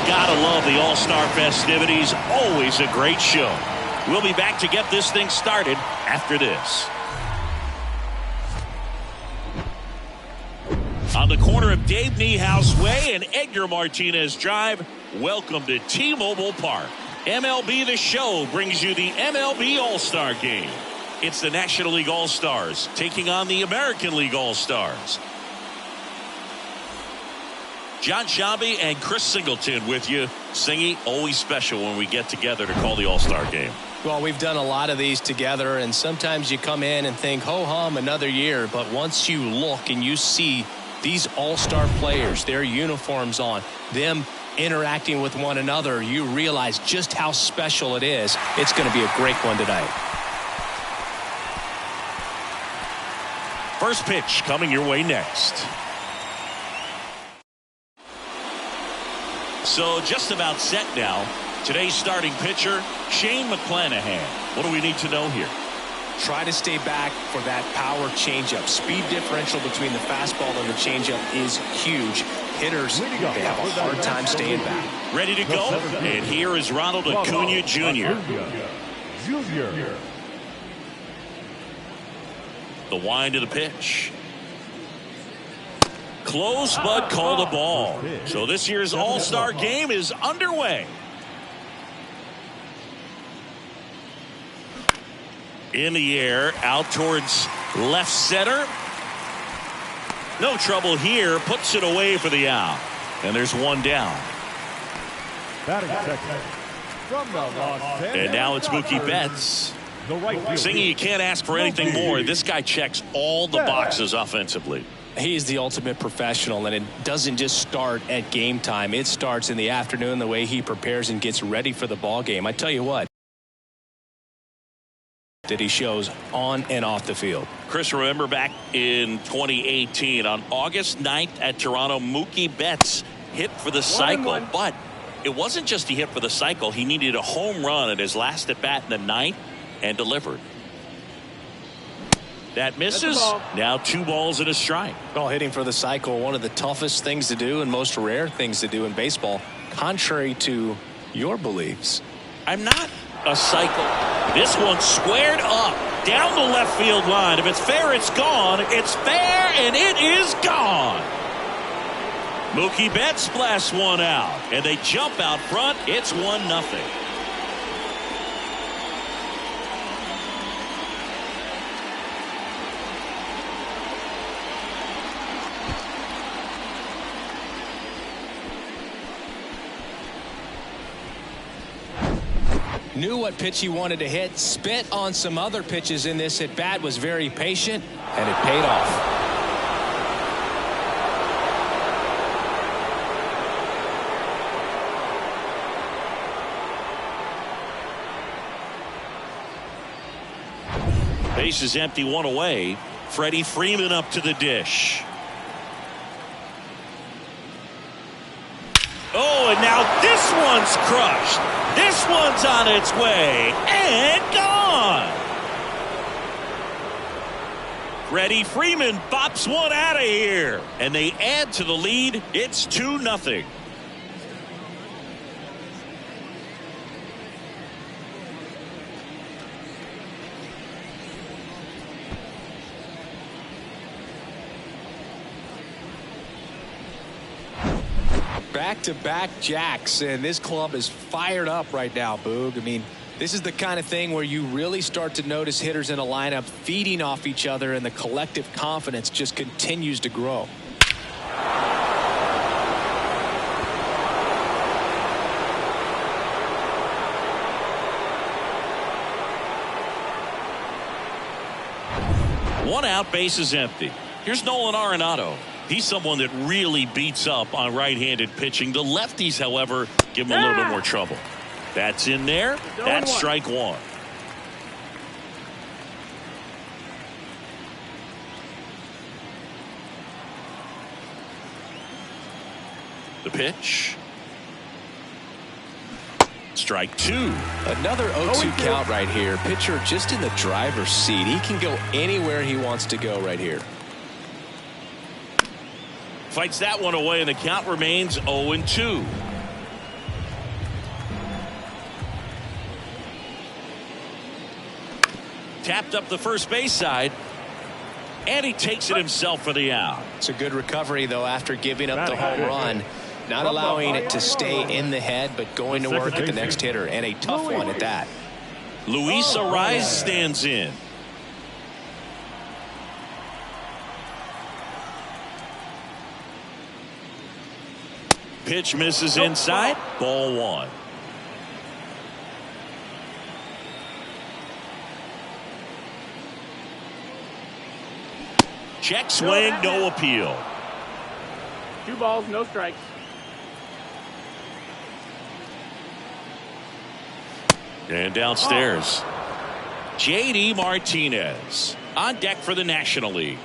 Gotta love the All-Star festivities. Always a great show. We'll be back to get this thing started after this. On the corner of Dave Niehaus Way and Edgar Martinez Drive, welcome to T-Mobile Park. MLB The Show brings you the MLB All-Star Game. It's the National League All-Stars taking on the American League All-Stars. John Shabby and Chris Singleton with you. Singy, always special when we get together to call the All-Star Game. Well, we've done a lot of these together, and sometimes you come in and think, ho-hum, another year. But once you look and you see these All-Star players, their uniforms on, them interacting with one another, you realize just how special it is. It's going to be a great one tonight. First pitch coming your way next. So just about set now. Today's starting pitcher, Shane McClanahan. What do we need to know here? Try to stay back for that power changeup. Speed differential between the fastball and the changeup is huge. Hitters, they have a hard time staying back. Ready to go? And here is Ronald Acuna Jr. The wind of the pitch. Close, but called a ball. So this year's All-Star Game is underway. In the air, out towards left center. No trouble here. Puts it away for the out. And there's one down. And now it's Mookie Betts. Singy, you can't ask for anything more. This guy checks all the boxes offensively. He's the ultimate professional, and it doesn't just start at game time. It starts in the afternoon, the way he prepares and gets ready for the ball game. I tell you what, that he shows on and off the field. Chris, remember back in 2018 on August 9th at Toronto, Mookie Betts hit for the cycle, but it wasn't just he hit for the cycle. He needed a home run at his last at bat in the ninth and delivered. That misses. Now 2 balls and a strike. Well, hitting for the cycle, one of the toughest things to do and most rare things to do in baseball, contrary to your beliefs. I'm not a cycle. This one squared up down the left field line. If it's fair, it's gone. It's fair, and it is gone. Mookie Betts blasts one out, and they jump out front. It's 1-0. Knew what pitch he wanted to hit, spit on some other pitches in this at bat, was very patient, and it paid off. Base is empty, 1 away. Freddie Freeman up to the dish. Oh, and now this one's crushed. This one's on its way and gone. Freddie Freeman bops one out of here. And they add to the lead. It's 2-0. Back-to-back jacks, and this club is fired up right now, Boog. I mean, this is the kind of thing where you really start to notice hitters in a lineup feeding off each other, and the collective confidence just continues to grow. One out, base is empty. Here's Nolan Arenado. He's someone that really beats up on right-handed pitching. The lefties, however, give him a little bit more trouble. That's in there. That's strike one. The pitch. Strike two. Another 0-2 count right here. Pitcher just in the driver's seat. He can go anywhere he wants to go right here. Fights that one away, and the count remains 0-2. Tapped up the first base side, and he takes it himself for the out. It's a good recovery, though, after giving up the home run. Not allowing it to stay in the head, but going to work at the next hitter, and a tough one at that. Luis Arraez stands in. Pitch misses inside. Ball one. Check swing, no appeal. 2 balls, no strikes. And downstairs, J.D. Martinez on deck for the National League.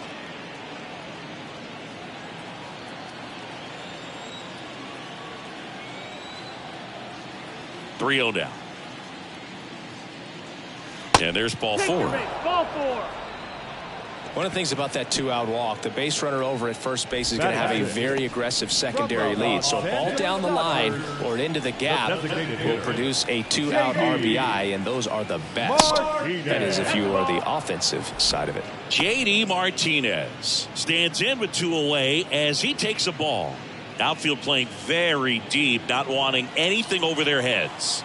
.3-0 down. And there's ball four. Ball four. One of the things about that 2-out walk, the base runner over at first base is going to have a very aggressive secondary lead. So a ball down the line or into the gap will produce a 2-out RBI, and those are the best. That is if you are the offensive side of it. J.D. Martinez stands in with 2 away as he takes a ball. Outfield playing very deep, not wanting anything over their heads.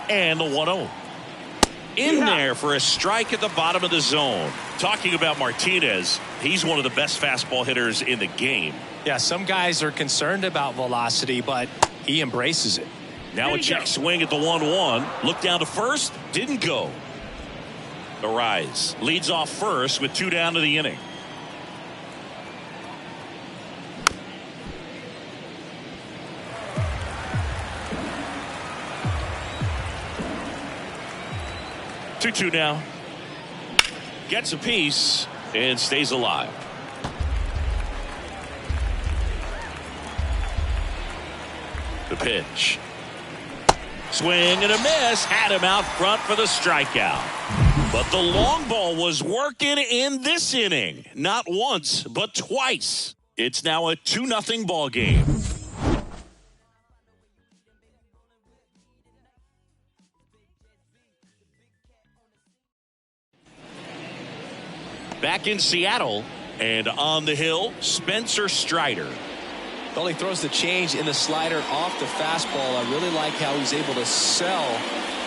And the 1-0. In there for a strike at the bottom of the zone. Talking about Martinez, he's one of the best fastball hitters in the game. Yeah, some guys are concerned about velocity, but he embraces it. Now a check swing at the 1-1. Look down to first, didn't go. Arraez leads off first with 2 down to the inning. Two now. Gets a piece and stays alive. The pitch. Swing and a miss. Had him out front for the strikeout. But the long ball was working in this inning. Not once, but twice. It's now a 2-0 ball game. Back in Seattle and on the hill, Spencer Strider. Well, he throws the change in the slider off the fastball. I really like how he's able to sell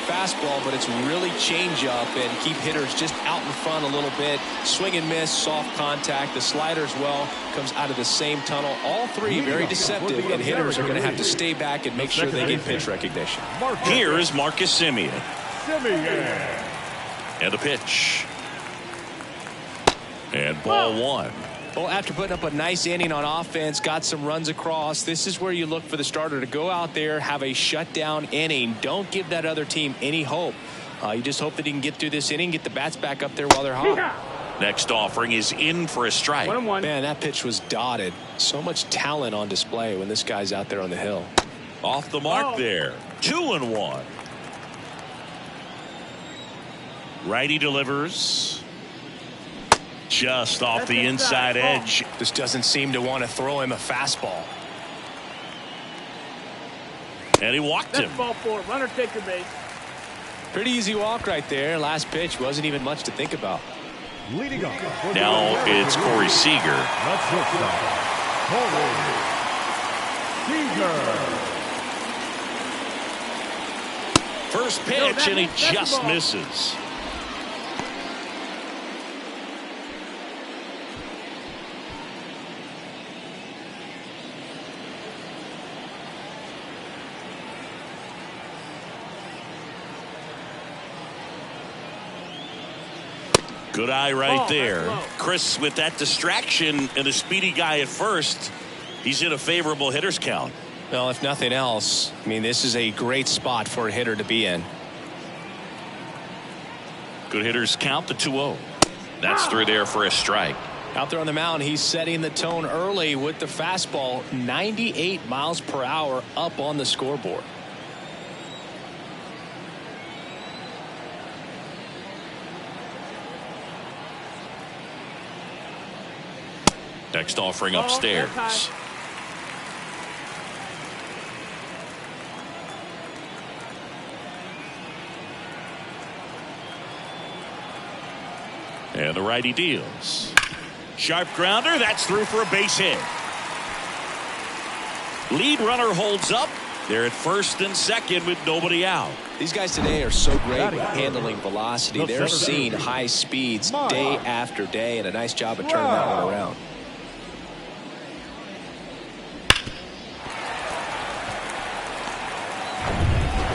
fastball, but it's really change up and keep hitters just out in front a little bit. Swing and miss, soft contact. The slider as well comes out of the same tunnel. All three very deceptive, and hitters are going to have to stay back and make sure they get pitch recognition. Here is Marcus Semien. And the pitch. And ball one. Well, after putting up a nice inning on offense, got some runs across, this is where you look for the starter to go out there, have a shutdown inning. Don't give that other team any hope. You just hope that he can get through this inning, get the bats back up there while they're hot. Next offering is in for a strike. 1-1. Man, that pitch was dotted. So much talent on display when this guy's out there on the hill. Off the mark there. 2-1. Righty delivers. Just off the inside edge. Just doesn't seem to want to throw him a fastball. And he walked him. That's ball 4. Runner take your base. Pretty easy walk right there. Last pitch wasn't even much to think about. Leading up. Now it's Corey Seager. That's Corey Seager. First pitch, and he just misses. Good eye right there. Chris, with that distraction and a speedy guy at first, he's in a favorable hitter's count. Well, if nothing else, I mean, this is a great spot for a hitter to be in. Good hitters count, the 2-0. That's through there for a strike. Out there on the mound, he's setting the tone early with the fastball. 98 miles per hour up on the scoreboard. Next offering upstairs. And the righty deals. Sharp grounder. That's through for a base hit. Lead runner holds up. They're at first and second with nobody out. These guys today are so great with handling velocity. They're seeing high speeds day after day, and a nice job of turning that one around.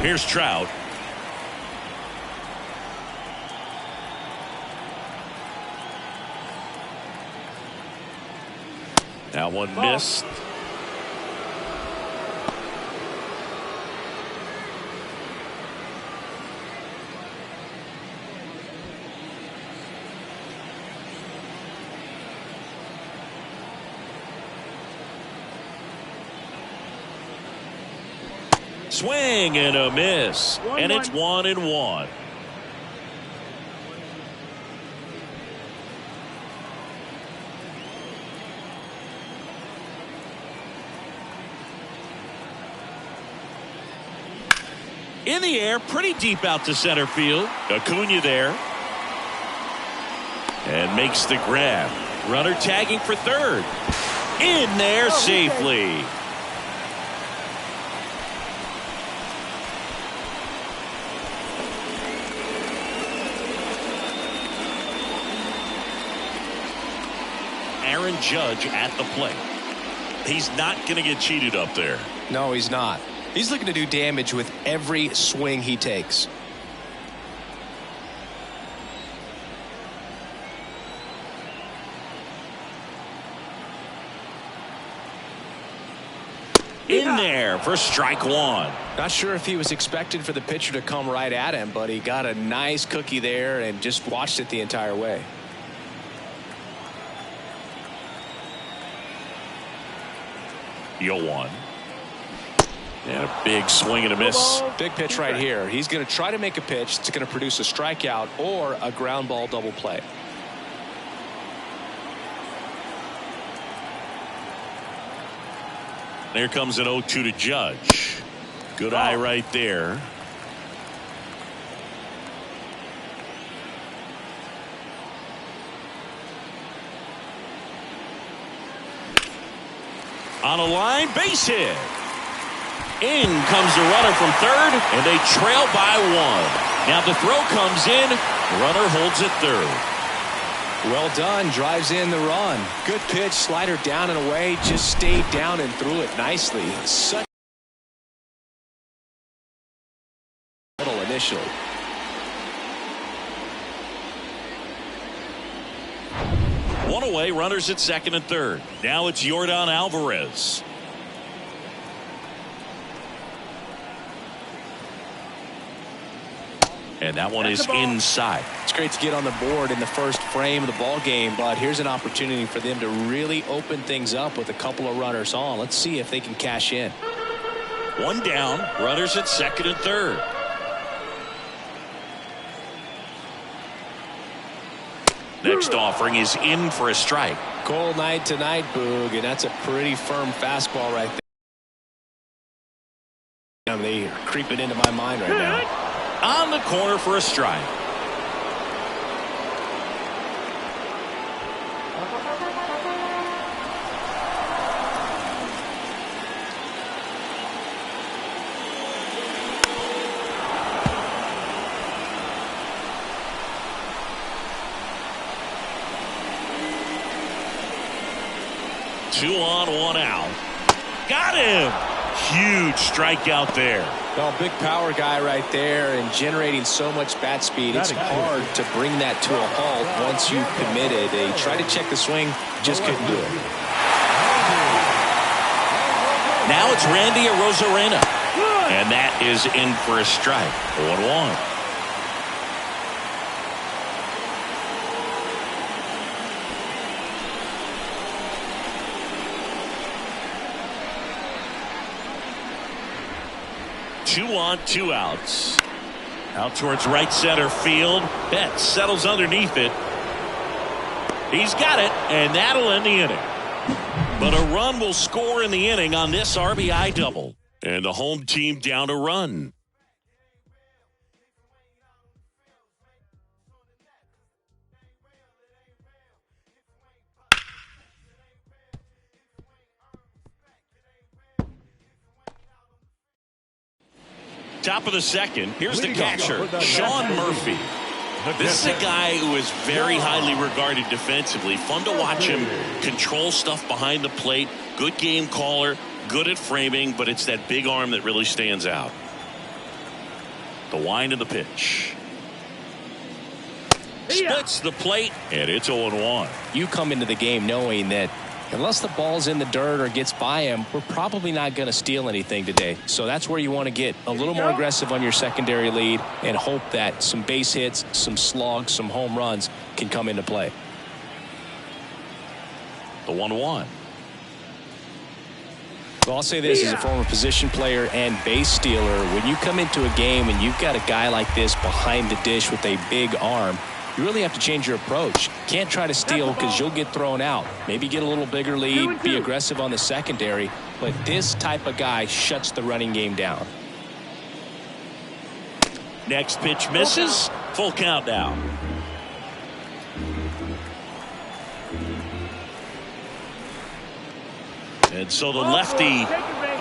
Here's Trout. That one missed. Swing and a miss. And it's 1-1. In the air, pretty deep out to center field. Acuna there. And makes the grab. Runner tagging for third. In there safely. Aaron Judge at the plate. He's not going to get cheated up there. No, he's not. He's looking to do damage with every swing he takes. In there for strike one. Not sure if he was expected for the pitcher to come right at him, but he got a nice cookie there and just watched it the entire way. One. And a big swing and a miss. Big pitch right here. He's going to try to make a pitch that's going to produce a strikeout or a ground ball double play. There comes an 0-2 to Judge. Good eye right there. On a line, base hit. In comes the runner from third, and they trail by one. Now the throw comes in. Runner holds it third. Well done. Drives in the run. Good pitch. Slider down and away. Just stayed down and threw it nicely. Such initially. One away, runners at second and third. Now it's Yordan Alvarez. And that one is inside. It's great to get on the board in the first frame of the ball game, but here's an opportunity for them to really open things up with a couple of runners on. Let's see if they can cash in. One down, runners at second and third. Next offering is in for a strike. Cold night tonight, Boog, and that's a pretty firm fastball right there. They are creeping into my mind right now. On the corner for a strike. Two on, one out. Got him. Huge strikeout there. Well, big power guy right there and generating so much bat speed. It's hard to bring that to a halt once you've committed. They tried to check the swing, just couldn't do it. Now it's Randy Arozarena. And that is in for a strike. 1-1. 2 on, 2 outs. Out towards right center field. Betts settles underneath it. He's got it, and that'll end the inning. But a run will score in the inning on this RBI double. And the home team down a run. Top of the second. Here's the catcher, Sean Murphy. This is a guy who is very highly regarded defensively. Fun to watch him control stuff behind the plate. Good game caller, good at framing, but it's that big arm that really stands out. The wind of the pitch. Splits the plate, and it's 0-1. You come into the game knowing that unless the ball's in the dirt or gets by him, we're probably not going to steal anything today. So that's where you want to get a little more aggressive on your secondary lead and hope that some base hits, some slugs, some home runs can come into play. The 1-1. Well, I'll say this as a former position player and base stealer. When you come into a game and you've got a guy like this behind the dish with a big arm, you really have to change your approach. Can't try to steal because you'll get thrown out. Maybe get a little bigger lead, be aggressive on the secondary, but this type of guy shuts the running game down. Next pitch misses. Full count now. And so the lefty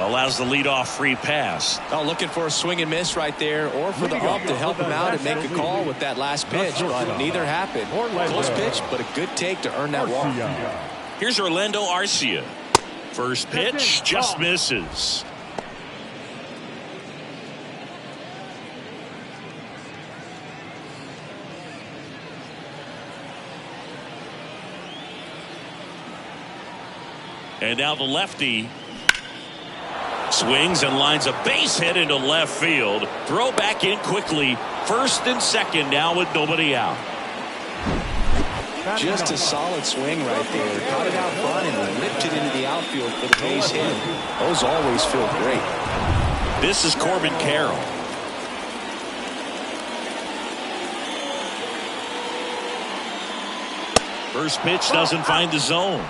allows the leadoff free pass. Oh, looking for a swing and miss right there, or for the ump to help him out and make a call with that last pitch, but neither happened. Close pitch, but a good take to earn that walk. Here's Orlando Arcia. First pitch just misses. And now the lefty swings and lines a base hit into left field. Throw back in quickly. First and second now with nobody out. Just a solid swing right there. Caught it out front and ripped it into the outfield for the base hit. Those always feel great. This is Corbin Carroll. First pitch doesn't find the zone.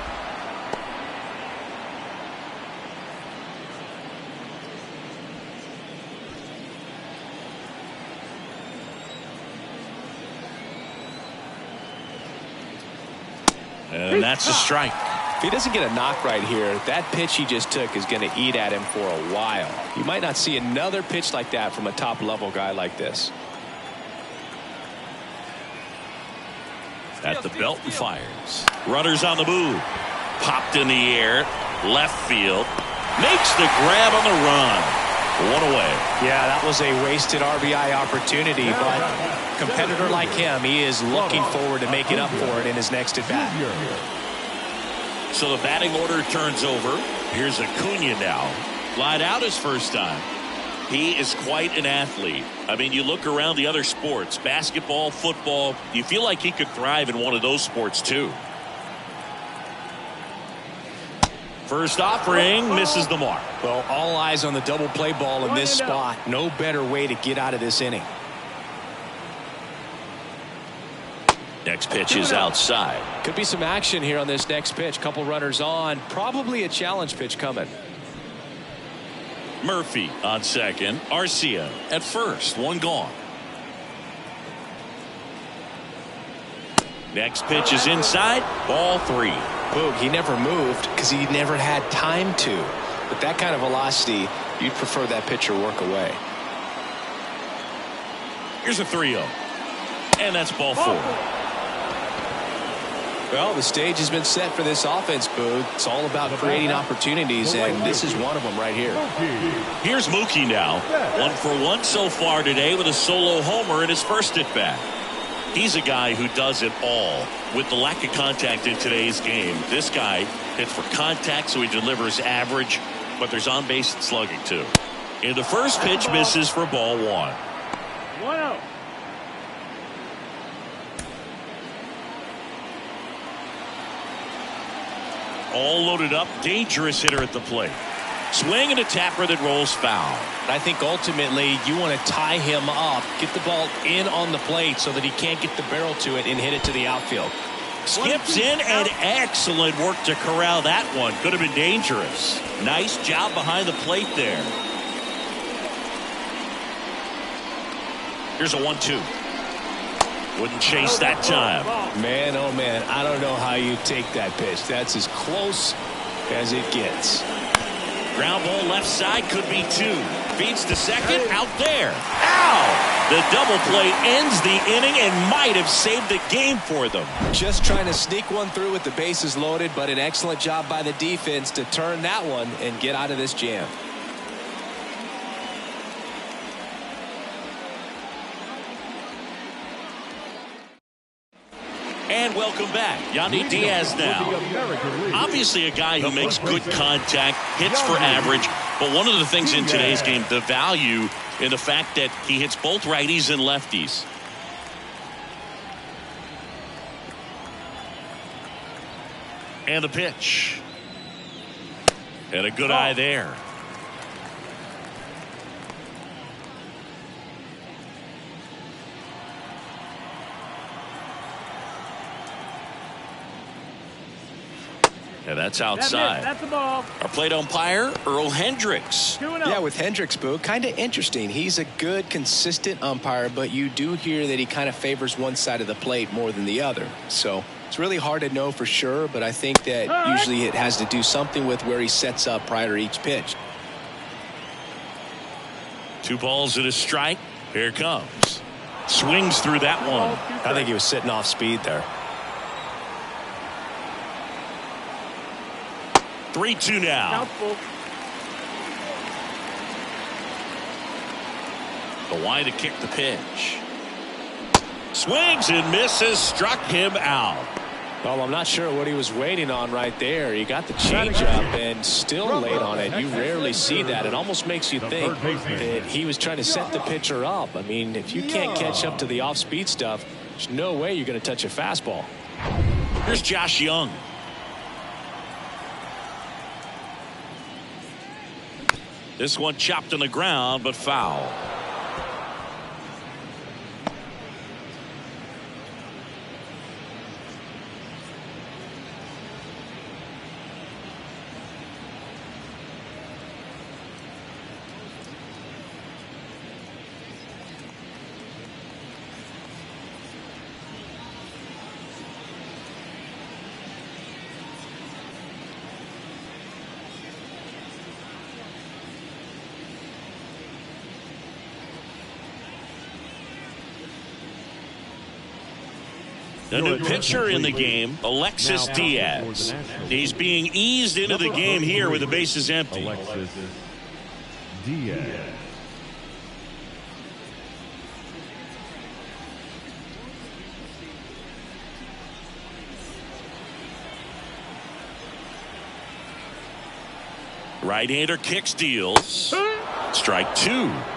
And that's a strike. If he doesn't get a knock right here, that pitch he just took is going to eat at him for a while. You might not see another pitch like that from a top-level guy like this. At the belt and fires. Runners on the move. Popped in the air. Left field. Makes the grab on the run. One away. Yeah, that was a wasted RBI opportunity, but a competitor like him, he is looking forward to making up for it in his next at-bat. So the batting order turns over. Here's Acuna now. Lied out his first time. He is quite an athlete. I mean, you look around the other sports, basketball, football, you feel like he could thrive in one of those sports too. First offering misses the mark. Well, all eyes on the double play ball in this spot. No better way to get out of this inning. Next pitch is outside. Could be some action here on this next pitch. Couple runners on. Probably a challenge pitch coming. Murphy on second. Arcia at first. One gone. Next pitch is inside. Ball 3. Boog, he never moved because he never had time to. With that kind of velocity, you'd prefer that pitcher work away. Here's a 3-0. And that's ball 4. Well, the stage has been set for this offense, Boog. It's all about creating opportunities, and this is one of them right here. Here's Mookie now. 1 for 1 so far today with a solo homer in his first at bat. He's a guy who does it all. With the lack of contact in today's game, this guy hits for contact, so he delivers average, but there's on-base slugging too. And the first pitch misses for ball 1. 1-0. All loaded up, dangerous hitter at the plate. Swing and a tapper that rolls foul. I think ultimately you want to tie him up, get the ball in on the plate so that he can't get the barrel to it and hit it to the outfield. Skips in, and excellent work to corral that one. Could have been dangerous. Nice job behind the plate there. Here's a 1-2. Wouldn't chase that time. Man, oh man, I don't know how you take that pitch. That's as close as it gets. Ground ball left side, could be 2. Feeds to second, out there. Ow! The double play ends the inning and might have saved the game for them. Just trying to sneak one through with the bases loaded, but an excellent job by the defense to turn that one and get out of this jam. And welcome back. Yandy Diaz now. Obviously a guy who makes good contact, hits for average, but one of the things in today's game, the value in the fact that he hits both righties and lefties. And the pitch. And a good eye there. And that's outside. That's the ball. Our plate umpire, Earl Hendricks. 2-0. Yeah, with Hendricks, Boo, kind of interesting. He's a good, consistent umpire, but you do hear that he kind of favors one side of the plate more than the other. So it's really hard to know for sure, but I think that usually it has to do something with where he sets up prior to each pitch. 2 balls and a strike. Here it comes. Swings through that one. I think he was sitting off speed there. 3-2 now. The wide to kick the pitch. Swings and misses. Struck him out. Well, I'm not sure what he was waiting on right there. He got the changeup and still late on it. You rarely see that. It almost makes you think that he was trying to set the pitcher up. I mean, if you can't catch up to the off-speed stuff, there's no way you're going to touch a fastball. Here's Josh Young. This one chopped on the ground, but foul. The new pitcher in the game, Alexis Diaz. He's being eased into the game here with the bases empty. Alexis Diaz. Right-hander kicks, deals. Strike 2.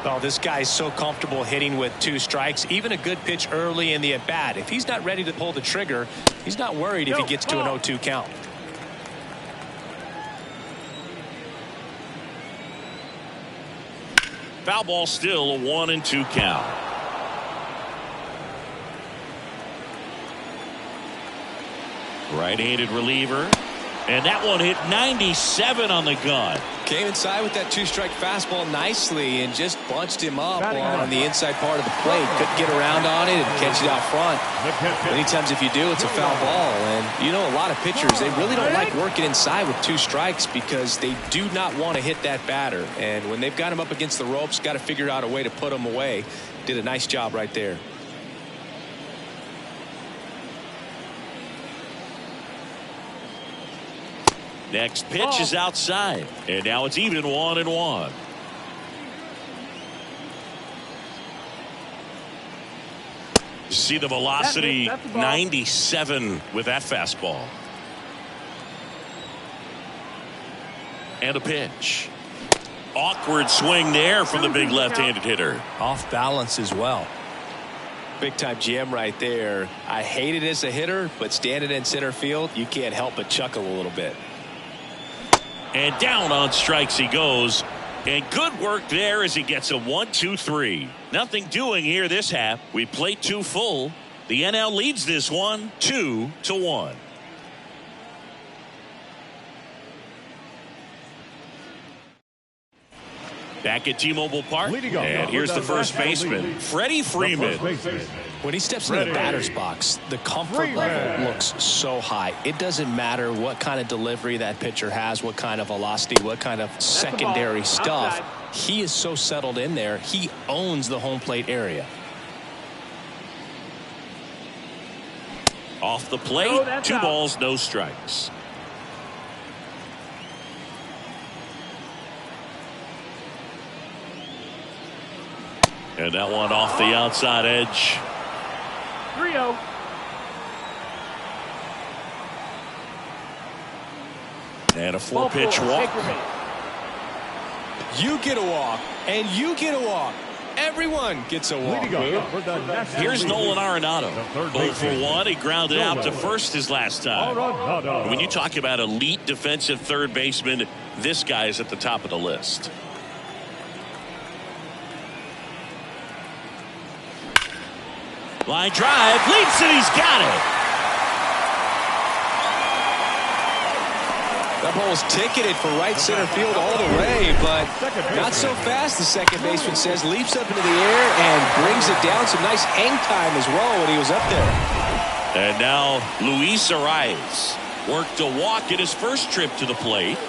Oh, this guy's so comfortable hitting with 2 strikes. Even a good pitch early in the at-bat. If he's not ready to pull the trigger, he's not worried if he gets to an 0-2 count. Foul ball, still a 1-2 count. Right-handed reliever. And that one hit 97 on the gun. Came inside with that two-strike fastball nicely and just bunched him up on the inside part of the plate. Couldn't get around on it and catch it out front. Many times if you do, it's a foul ball. And you know, a lot of pitchers, they really don't like working inside with two strikes because they do not want to hit that batter. And when they've got him up against the ropes, got to figure out a way to put him away. Did a nice job right there. Next pitch is outside. And now it's even 1-1. See the velocity, 97 with that fastball. And a pitch. Awkward swing there from the big left-handed hitter. Off balance as well. Big time jam right there. I hate it as a hitter, but standing in center field, you can't help but chuckle a little bit. And down on strikes he goes. And good work there as he gets a 1-2-3. Nothing doing here this half. We played 2 full. The NL leads this one 2-1. Back at T-Mobile Park. And here's the first baseman, Freddie Freeman. When he steps into the batter's box, the comfort level looks so high. It doesn't matter what kind of delivery that pitcher has, what kind of velocity, what kind of secondary stuff. He is so settled in there. He owns the home plate area. Off the plate, 2 balls, no strikes. And that one off the outside edge. 3-0. And a 4-pitch walk. You get a walk, and you get a walk. Everyone gets a walk. Here's Nolan Arenado. 0 for 1. He grounded out to first his last time. When you talk about elite defensive third baseman, this guy is at the top of the list. Line drive, leaps it, he's got it. That ball was ticketed for right center field all the way, but not so fast, the second baseman says. Leaps up into the air and brings it down. Some nice hang time as well when he was up there. And now Luis Arias worked a walk at his first trip to the plate.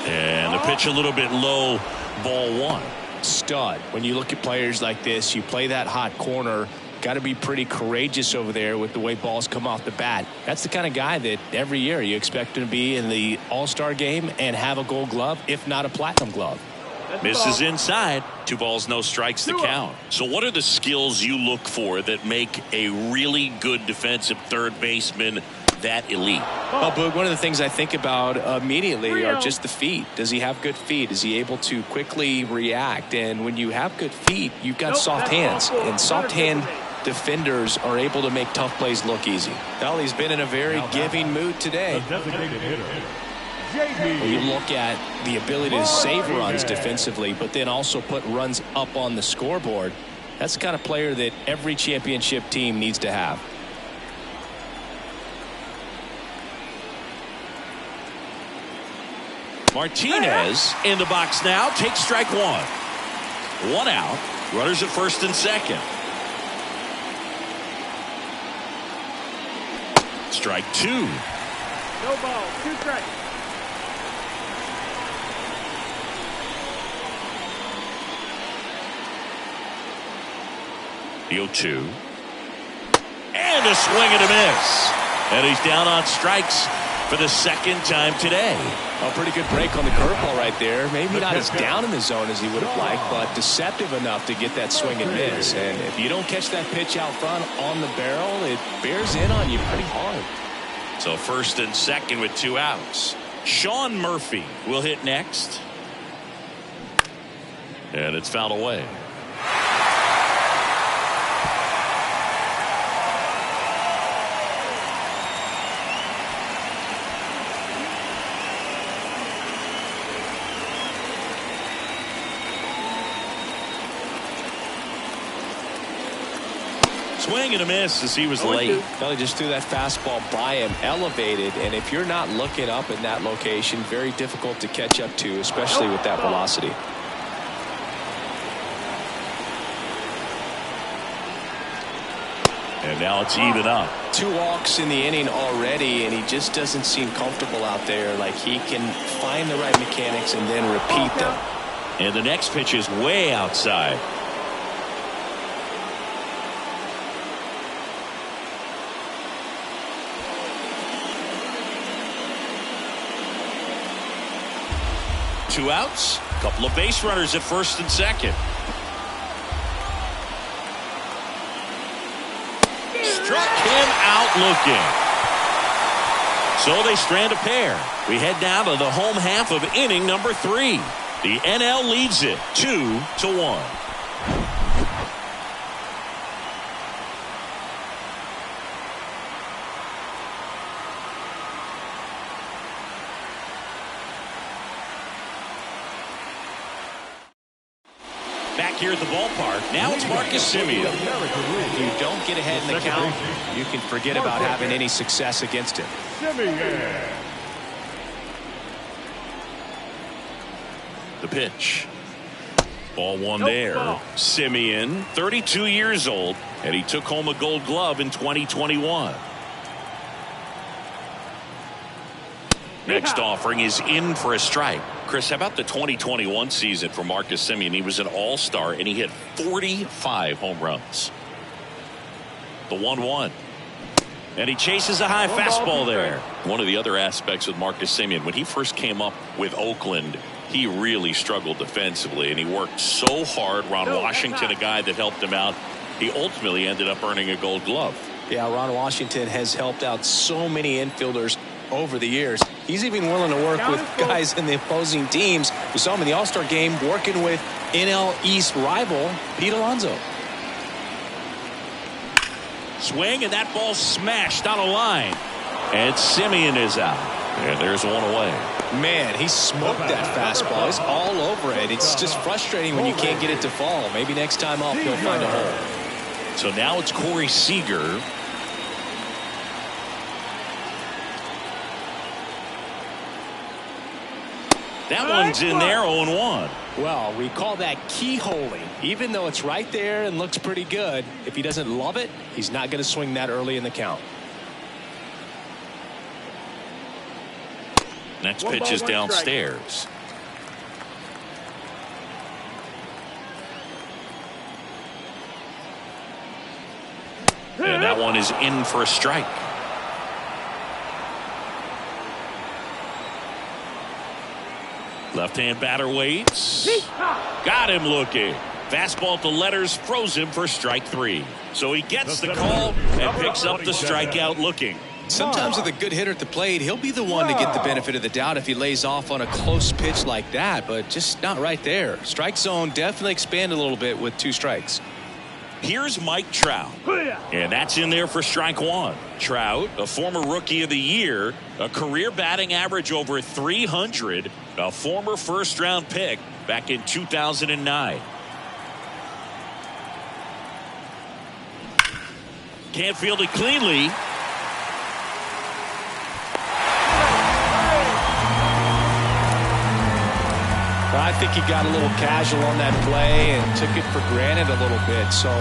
And the pitch a little bit low, ball 1. Stud. When you look at players like this, you play that hot corner, got to be pretty courageous over there with the way balls come off the bat. That's the kind of guy that every year you expect him to be in the All-Star game and have a gold glove, if not a platinum glove. Misses inside. 2 balls, no strikes to count. So what are the skills you look for that make a really good defensive third baseman that elite? Well, Boog, one of the things I think about immediately are just the feet. Does he have good feet? Is he able to quickly react? And when you have good feet, you've got soft hands. And soft hand defenders are able to make tough plays look easy. Well, he's been in a very giving mood today. When you look at the ability to save runs defensively, but then also put runs up on the scoreboard, that's the kind of player that every championship team needs to have. Martinez in the box now, takes strike 1. 1 out. Runners at first and second. Strike 2. No ball, 2 strikes. The 0-2. And a swing and a miss. And he's down on strikes for the second time today. A pretty good break on the curveball right there. Maybe not as down in the zone as he would have liked, but deceptive enough to get that swing and miss. And if you don't catch that pitch out front on the barrel, it bears in on you pretty hard. So first and second with 2 outs. Sean Murphy will hit next. And it's fouled away. swing and a miss as he was late. Well, he just threw that fastball by him, elevated, and if you're not looking up in that location, very difficult to catch up to, especially with that velocity. And now it's even up. 2 walks in the inning already, and he just doesn't seem comfortable out there. Like he can find the right mechanics and then repeat them. And the next pitch is way outside. Two outs, a couple of base runners at first and second. Struck him out looking. So they strand a pair. We head now to the home half of inning number 3. The NL leads it 2-1. Back here at the ballpark, now it's Marcus Semien. If you don't get ahead in the count, you can forget about having any success against him. The pitch. Ball one there. Semien, 32 years old, and he took home a Gold Glove in 2021. Next offering is in for a strike. Chris, how about the 2021 season for Marcus Semien? He was an all-star, and he hit 45 home runs. The 1-1. And he chases a high fastball there. One of the other aspects with Marcus Semien, when he first came up with Oakland, he really struggled defensively, and he worked so hard. Ron Washington, a guy that helped him out, he ultimately ended up earning a Gold Glove. Yeah, Ron Washington has helped out so many infielders over the years. He's even willing to work with guys in the opposing teams. We saw him in the All-Star game working with NL East rival Pete Alonso. Swing, and that ball smashed on a line. And Semien is out. And there's one away. Man, he smoked that fastball. He's all over it. It's just frustrating when you can't get it to fall. Maybe next time up he'll find a hole. So now it's Corey Seager. That one's in there, 0-1. Well, we call that keyholing. Even though it's right there and looks pretty good, if he doesn't love it, he's not going to swing that early in the count. Next pitch is downstairs. And that one is in for a strike. Left-hand batter waits. Got him looking. Fastball to letters, froze him for strike 3. So he gets the call and picks up the strikeout looking. Sometimes with a good hitter at the plate, he'll be the one to get the benefit of the doubt if he lays off on a close pitch like that, but just not right there. Strike zone definitely expanded a little bit with 2 strikes. Here's Mike Trout, and that's in there for strike 1. Trout, a former Rookie of the Year, a career batting average over 300, a former first-round pick back in 2009. Can't field it cleanly. I think he got a little casual on that play and took it for granted a little bit. So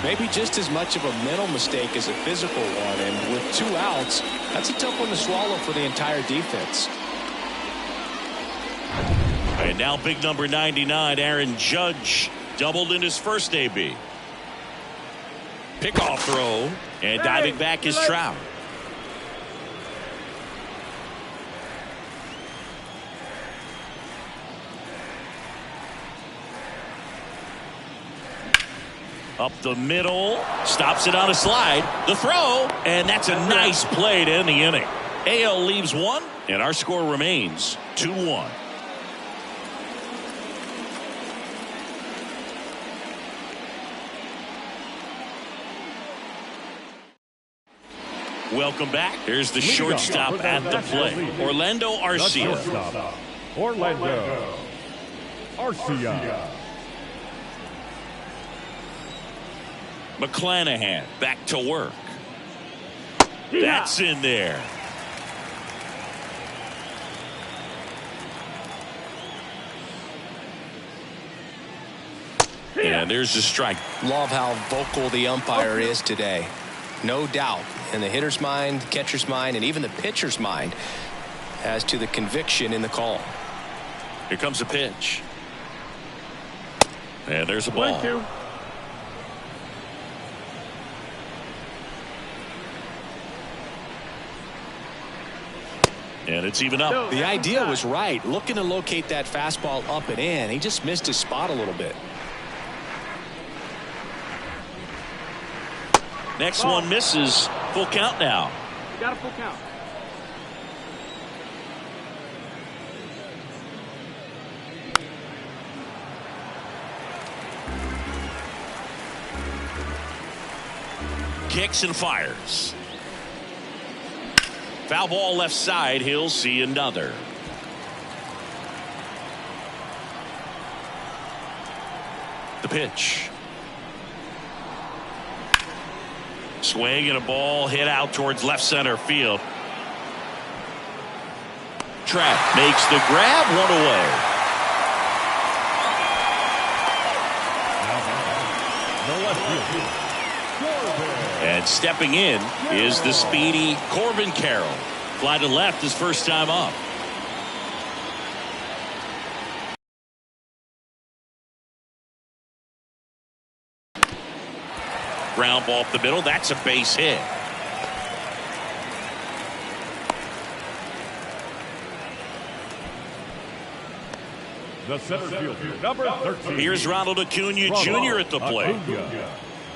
maybe just as much of a mental mistake as a physical one. And with 2 outs, that's a tough one to swallow for the entire defense. And now big number 99, Aaron Judge, doubled in his first AB. Pickoff throw, and diving back is Trout. Up the middle, stops it on a slide. The throw, and that's a nice play to end the inning. AL leaves 1, and our score remains 2-1. Welcome back. Here's the shortstop at the plate, Orlando Arcia. Orlando Arcia. McClanahan back to work. That's in there. And there's the strike. Love how vocal the umpire is today. No doubt in the hitter's mind, catcher's mind, and even the pitcher's mind as to the conviction in the call. Here comes a pitch. And there's a ball. 1-2. And it's even up. The idea was right. Looking to locate that fastball up and in. He just missed his spot a little bit. Next one misses. Full count now. You got a full count. Kicks and fires. Foul ball left side. He'll see another. The pitch. Swing and a ball hit out towards left center field. Trapp makes the grab, one away. And stepping in is the speedy Corbin Carroll. Fly to left his first time up. Ground ball up the middle. That's a base hit. The center fielder, number 13. Here's Ronald Acuna Jr. at the plate.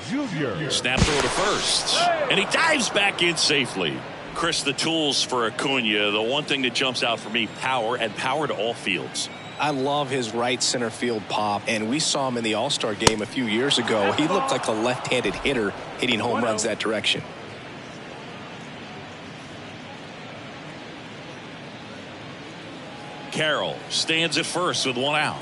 Junior. Snap throw to first. And he dives back in safely. Chris, the tools for Acuna, the one thing that jumps out for me, power, and power to all fields. I love his right center field pop, and we saw him in the All-Star game a few years ago. He looked like a left-handed hitter hitting home runs that direction. Carroll stands at first with one out.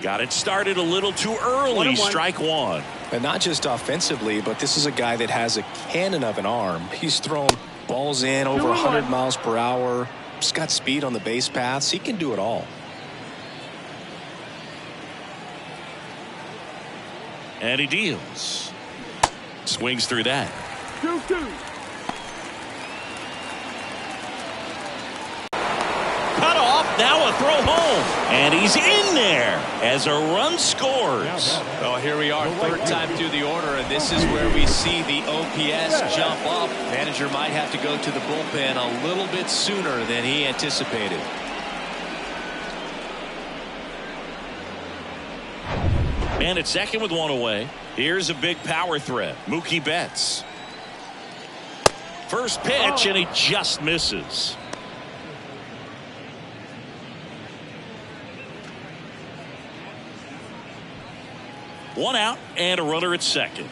Got it started a little too early. Strike one. And not just offensively, but this is a guy that has a cannon of an arm. He's thrown balls in over 100 miles per hour. He's got speed on the base paths. He can do it all. And he deals. Swings through that. 2-2. Cut off. Now a throw home. And he's in there as a run scores. Oh, here we are, third time through the order, and this is where we see the OPS jump up. Manager might have to go to the bullpen a little bit sooner than he anticipated. And at second with one away. Here's a big power threat. Mookie Betts. First pitch, and he just misses. One out and a runner at second.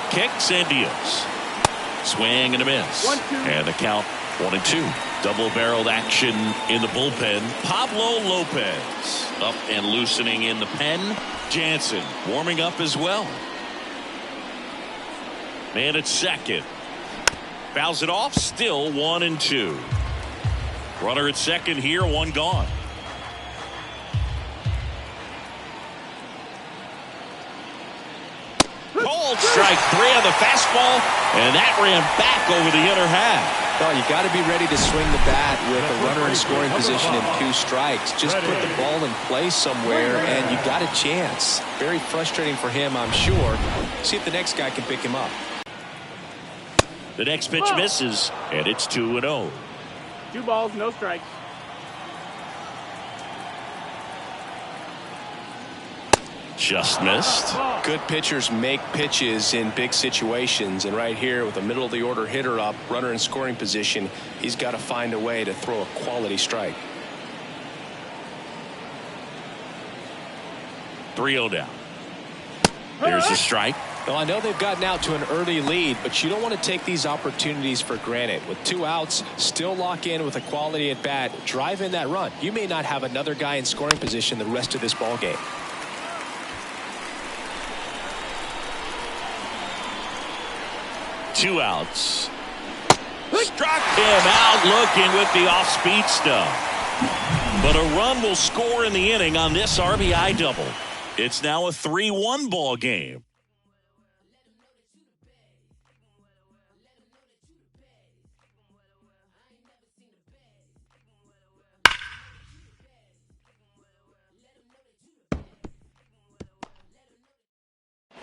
Kicks and deals. Swing and a miss. 1-2. And the count 1-2. Double-barreled action in the bullpen. Pablo Lopez up and loosening in the pen. Jansen warming up as well. Man at second. Fouls it off. Still 1-2. Runner at second here. One gone. Called strike three on the fastball, and that ran back over the inner half. Well, you got to be ready to swing the bat with a runner in scoring position and 2 strikes. Just put the ball in play somewhere, and you got a chance. Very frustrating for him, I'm sure. See if the next guy can pick him up. The next pitch misses, and it's 2-0. 2 balls, no strikes. Just missed. Good pitchers make pitches in big situations, and right here with a middle of the order hitter up, runner in scoring position, he's got to find a way to throw a quality strike. 3-0 down. There's a strike. Well, I know they've gotten out to an early lead, but you don't want to take these opportunities for granted. With 2 outs, still lock in with a quality at bat, drive in that run. You may not have another guy in scoring position the rest of this ball game. Two outs. Struck him out looking with the off-speed stuff. But a run will score in the inning on this RBI double. It's now a 3-1 ball game.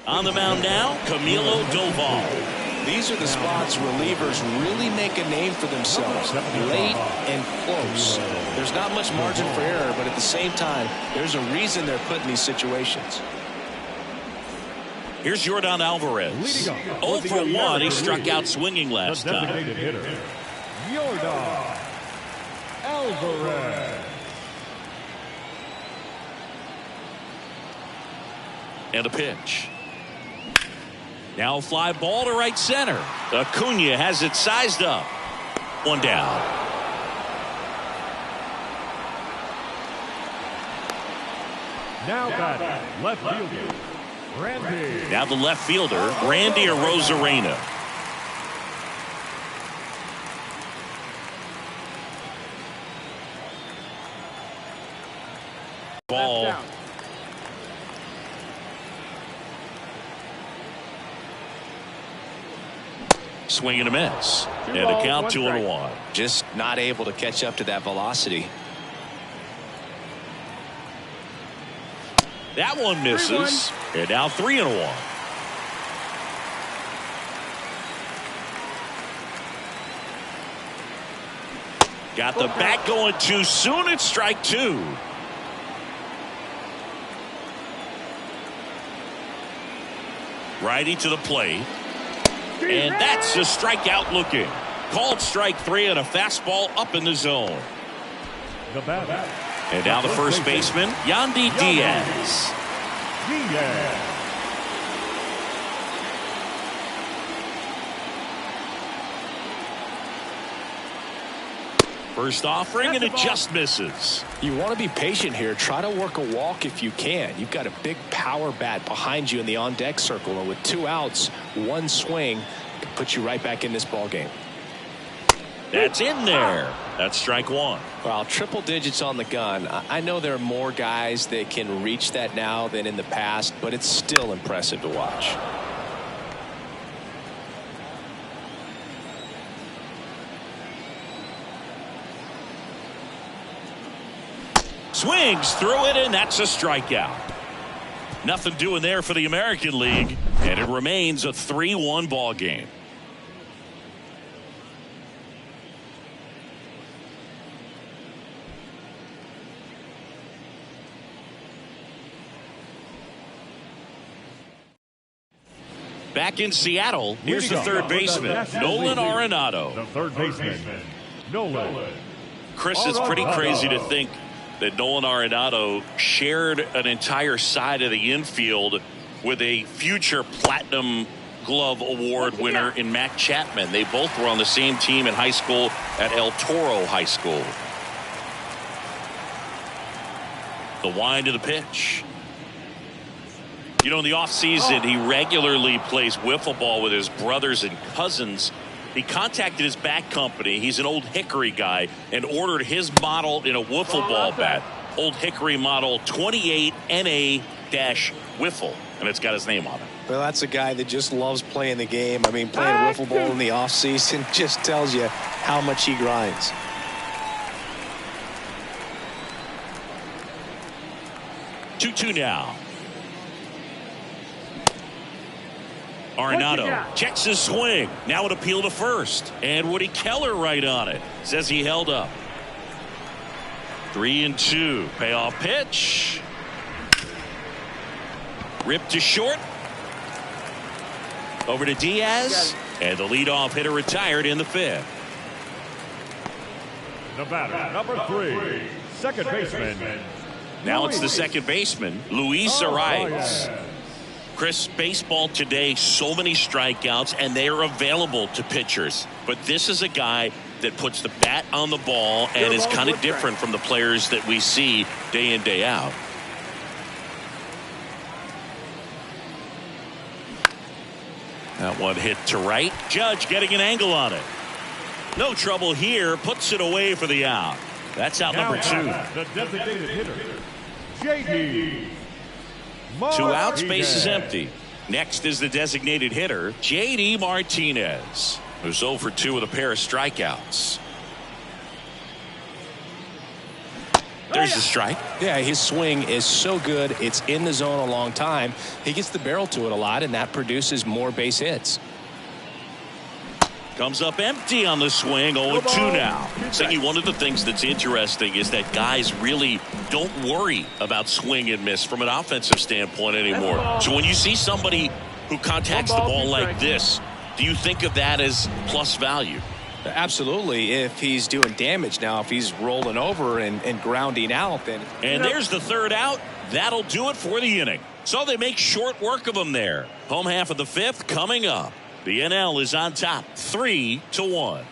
On the mound now, Camilo Doval. These are the spots relievers really make a name for themselves. Late and close. There's not much margin for error, but at the same time, there's a reason they're put in these situations. Here's Yordan Alvarez. 0 for 1. He struck out swinging last time. Yordan Alvarez. And a pitch. Now a fly ball to right center. Acuna has it sized up. 1 down. Now batting, left fielder, Randy. Now the left fielder, Randy Arozarena. Ball. Swing and a miss. And a count 2-1. Just not able to catch up to that velocity. That one misses. And now 3-1. Got the bat going too soon. It's strike 2. Righty to the plate. And that's a strikeout looking. Called strike 3 and a fastball up in the zone. The batter. And now the first baseman, Yandy Diaz. First offering and it just misses. You want to be patient here. Try to work a walk if you can. You've got a big power bat behind you in the on-deck circle, and with 2 outs, 1 swing can put you right back in this ball game. That's in there. That's strike 1. Well, triple digits on the gun. I know there are more guys that can reach that now than in the past, but it's still impressive to watch. Swings through it, and that's a strikeout. Nothing doing there for the American League, and it remains a 3-1 ball game. Back in Seattle, here's the third baseman, Nolan Arenado. The third baseman, Nolan. Chris, it's pretty crazy to think that Nolan Arenado shared an entire side of the infield with a future Platinum Glove Award winner in Matt Chapman. They both were on the same team in high school at El Toro High School. The wind of the pitch. You know, in the offseason, he regularly plays wiffle ball with his brothers and cousins. He contacted his bat company. He's an Old Hickory guy and ordered his model in a wiffle ball bat. Old Hickory model 28 NA-wiffle. And it's got his name on it. Well, that's a guy that just loves playing the game. I mean, playing wiffle ball in the offseason just tells you how much he grinds. Two now. Arenado checks his swing. Now an appeal to first. And Woody Keller right on it. Says he held up. 3-2. Payoff pitch. Ripped to short. Over to Diaz. And the leadoff hitter retired in the 5th. The batter, number 3, second baseman, Now it's the second baseman, Luis Arias. Chris, baseball today, so many strikeouts, and they are available to pitchers. But this is a guy that puts the bat on the ball and is kind of different from the players that we see day in, day out. That one hit to right. Judge getting an angle on it. No trouble here. Puts it away for the out. That's out number 2. The designated hitter, J.D. 2 outs, base is empty. Next is the designated hitter, J.D. Martinez, who's 0 for 2 with a pair of strikeouts. There's the strike. Yeah, his swing is so good. It's in the zone a long time. He gets the barrel to it a lot, and that produces more base hits. Comes up empty on the swing. 0-2 now. Saying one of the things that's interesting is that guys really don't worry about swing and miss from an offensive standpoint anymore. So when you see somebody who contacts the ball like this, do you think of that as plus value? Absolutely. If he's doing damage now, if he's rolling over and grounding out, then. And there's the third out. That'll do it for the inning. So they make short work of him there. Home half of the 5th coming up. The NL is on top 3-1.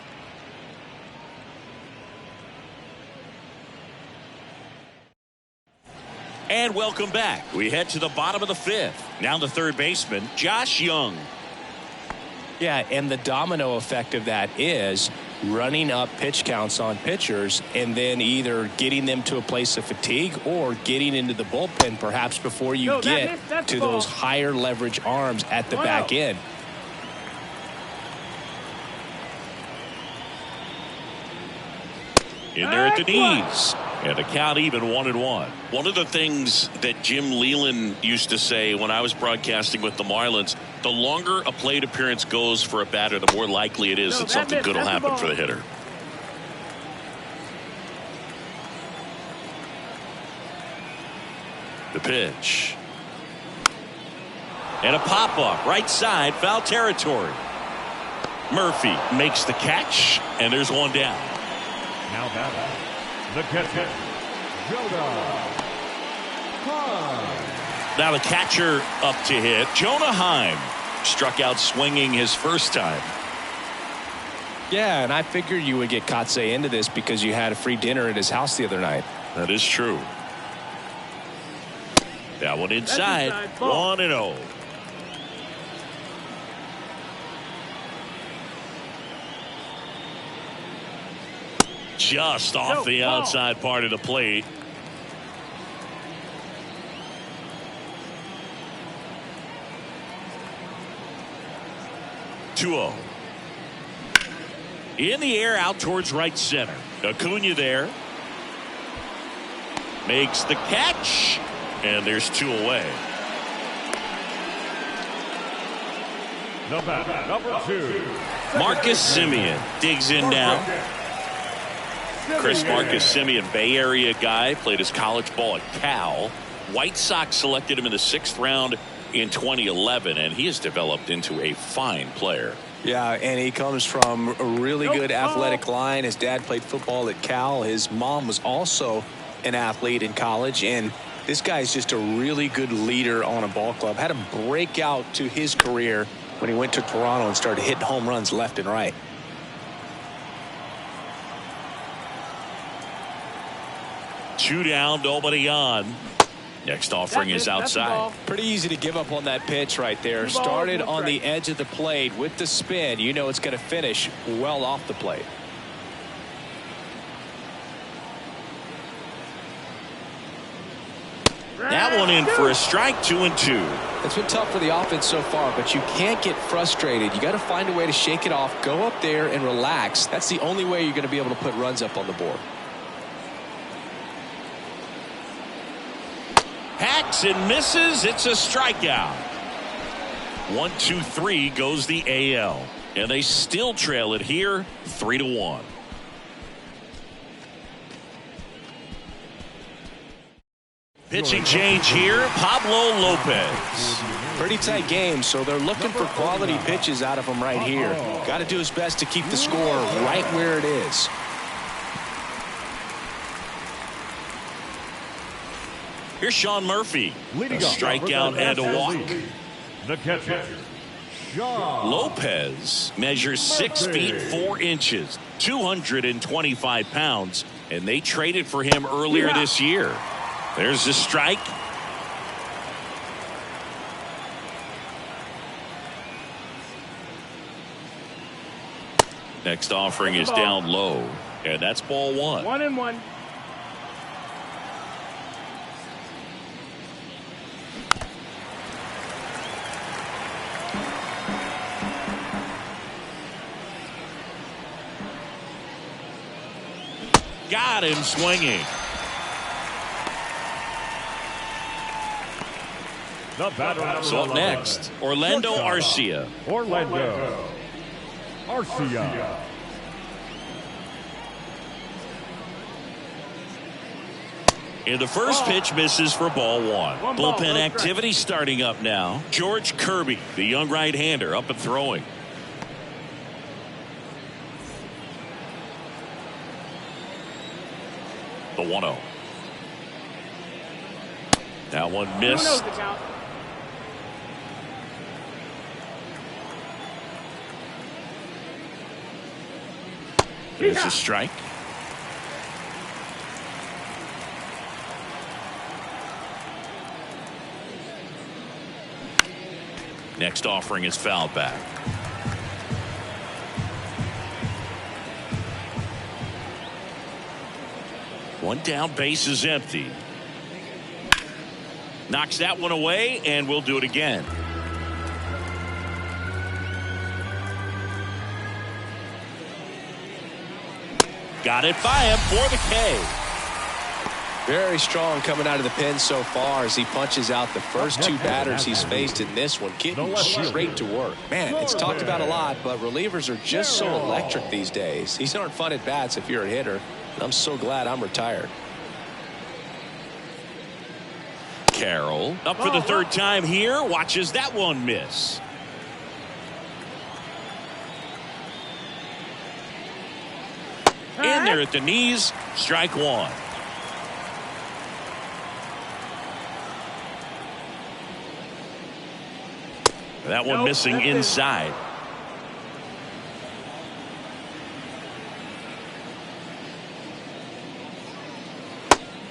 And welcome back. We head to the bottom of the 5th. Now the third baseman, Josh Young. Yeah, and the domino effect of that is running up pitch counts on pitchers and then either getting them to a place of fatigue or getting into the bullpen perhaps before you get to those higher leverage arms at the back end. In there at the knees. And the count even 1-1. One of the things that Jim Leland used to say when I was broadcasting with the Marlins, the longer a plate appearance goes for a batter, the more likely it is that something good will happen for the hitter. The pitch. And a pop-up right side, foul territory. Murphy makes the catch, and there's one down. Now batting, the catcher, Jonah Heim. Now the catcher up to hit. Jonah Heim struck out swinging his first time. Yeah, and I figured you would get Kotsay into this because you had a free dinner at his house the other night. That is true. That one inside. 1-0. Just off the outside part of the plate. (2-0). In the air out towards right center. Acuna there. Makes the catch. And there's 2 away. The batter, number 2. Marcus Semien digs in now. Chris Marcus Semien, Bay Area guy, played his college ball at Cal. White Sox selected him in the 6th round in 2011, and he has developed into a fine player. Yeah, and he comes from a really good athletic line. His dad played football at Cal. His mom was also an athlete in college, and this guy's just a really good leader on a ball club. Had him break out to his career when he went to Toronto and started hitting home runs left and right. Two down, nobody on. Next offering is outside. Pretty easy to give up on that pitch right there. Started on the edge of the plate with the spin. You know it's going to finish well off the plate. That one in for a strike. 2-2. It's been tough for the offense so far, but you can't get frustrated. You got to find a way to shake it off, go up there and relax. That's the only way you're going to be able to put runs up on the board. Hacks and misses. It's a strikeout. 1-2-3 goes the AL, and they still trail it here 3-1. Pitching change here, Pablo Lopez. Pretty tight game, so they're looking for quality pitches out of him right here. Got to do his best to keep the score right where it is. Here's Sean Murphy. A Leading off strikeout for and a walk. League, the catcher, Sean Lopez measures 6 feet 4 inches, 225 pounds, and they traded for him earlier this year. There's the strike. Next offering is down low, and that's ball 1. 1-1. Got him swinging. the batter. So up next, Orlando Arcia. Orlando Arcia. And the first pitch misses for ball 1. One ball, Bullpen no activity starting up now. George Kirby, the young right-hander, up and throwing. The 1-0. That one Who knows missed. the count? There's a strike. Next offering is fouled back. One down, base is empty. Knocks that one away, and we'll do it again. Got it by him for the K. Very strong coming out of the pen so far as he punches out the first 2 batters he's faced in this one, getting straight to work. Man, it's talked about a lot, but relievers are just so electric these days. These aren't fun at bats if you're a hitter. I'm so glad I'm retired. Carroll up for the 3rd time here, watches that one miss. In there at the knees, strike 1. That one missing inside.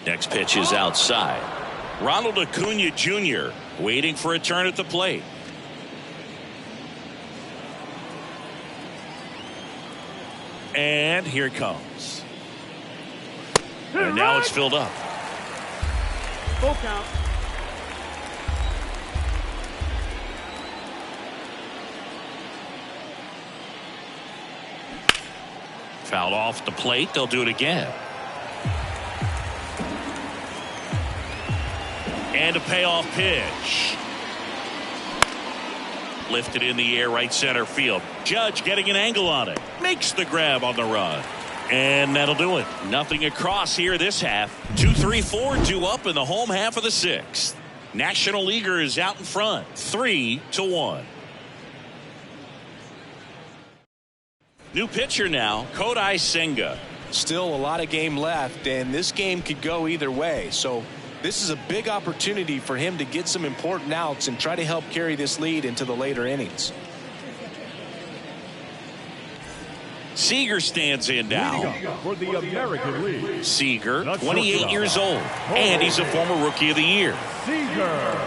Next pitch is outside. Ronald Acuna Jr. waiting for a turn at the plate. And here it comes. And now it's filled up. Full count. Fouled off the plate. They'll do it again. And a payoff pitch. Lifted in the air, right center field. Judge getting an angle on it. Makes the grab on the run. And that'll do it. Nothing across here this half. 2-3-4 due up in the home half of the 6th. National Leaguer is out in front. 3-1. New pitcher now, Kodai Senga. Still a lot of game left, and this game could go either way. So this is a big opportunity for him to get some important outs and try to help carry this lead into the later innings. Seager stands in now. For the American League, Seager, 28 years old, and he's a former Rookie of the Year. Seager.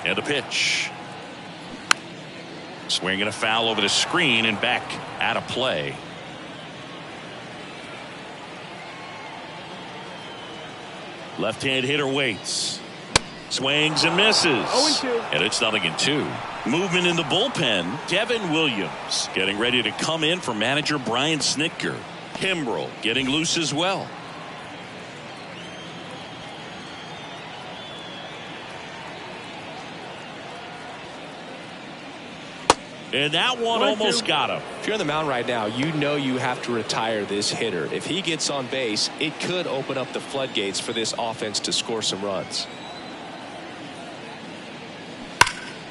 And a pitch. Swinging a foul over the screen and back out of play. Left-hand hitter waits. Swings and misses. 0-2. And it's 0-2. Movement in the bullpen. Devin Williams getting ready to come in for manager Brian Snitker. Kimbrel getting loose as well. And that one almost got him. If you're on the mound right now, you know you have to retire this hitter. If he gets on base, it could open up the floodgates for this offense to score some runs.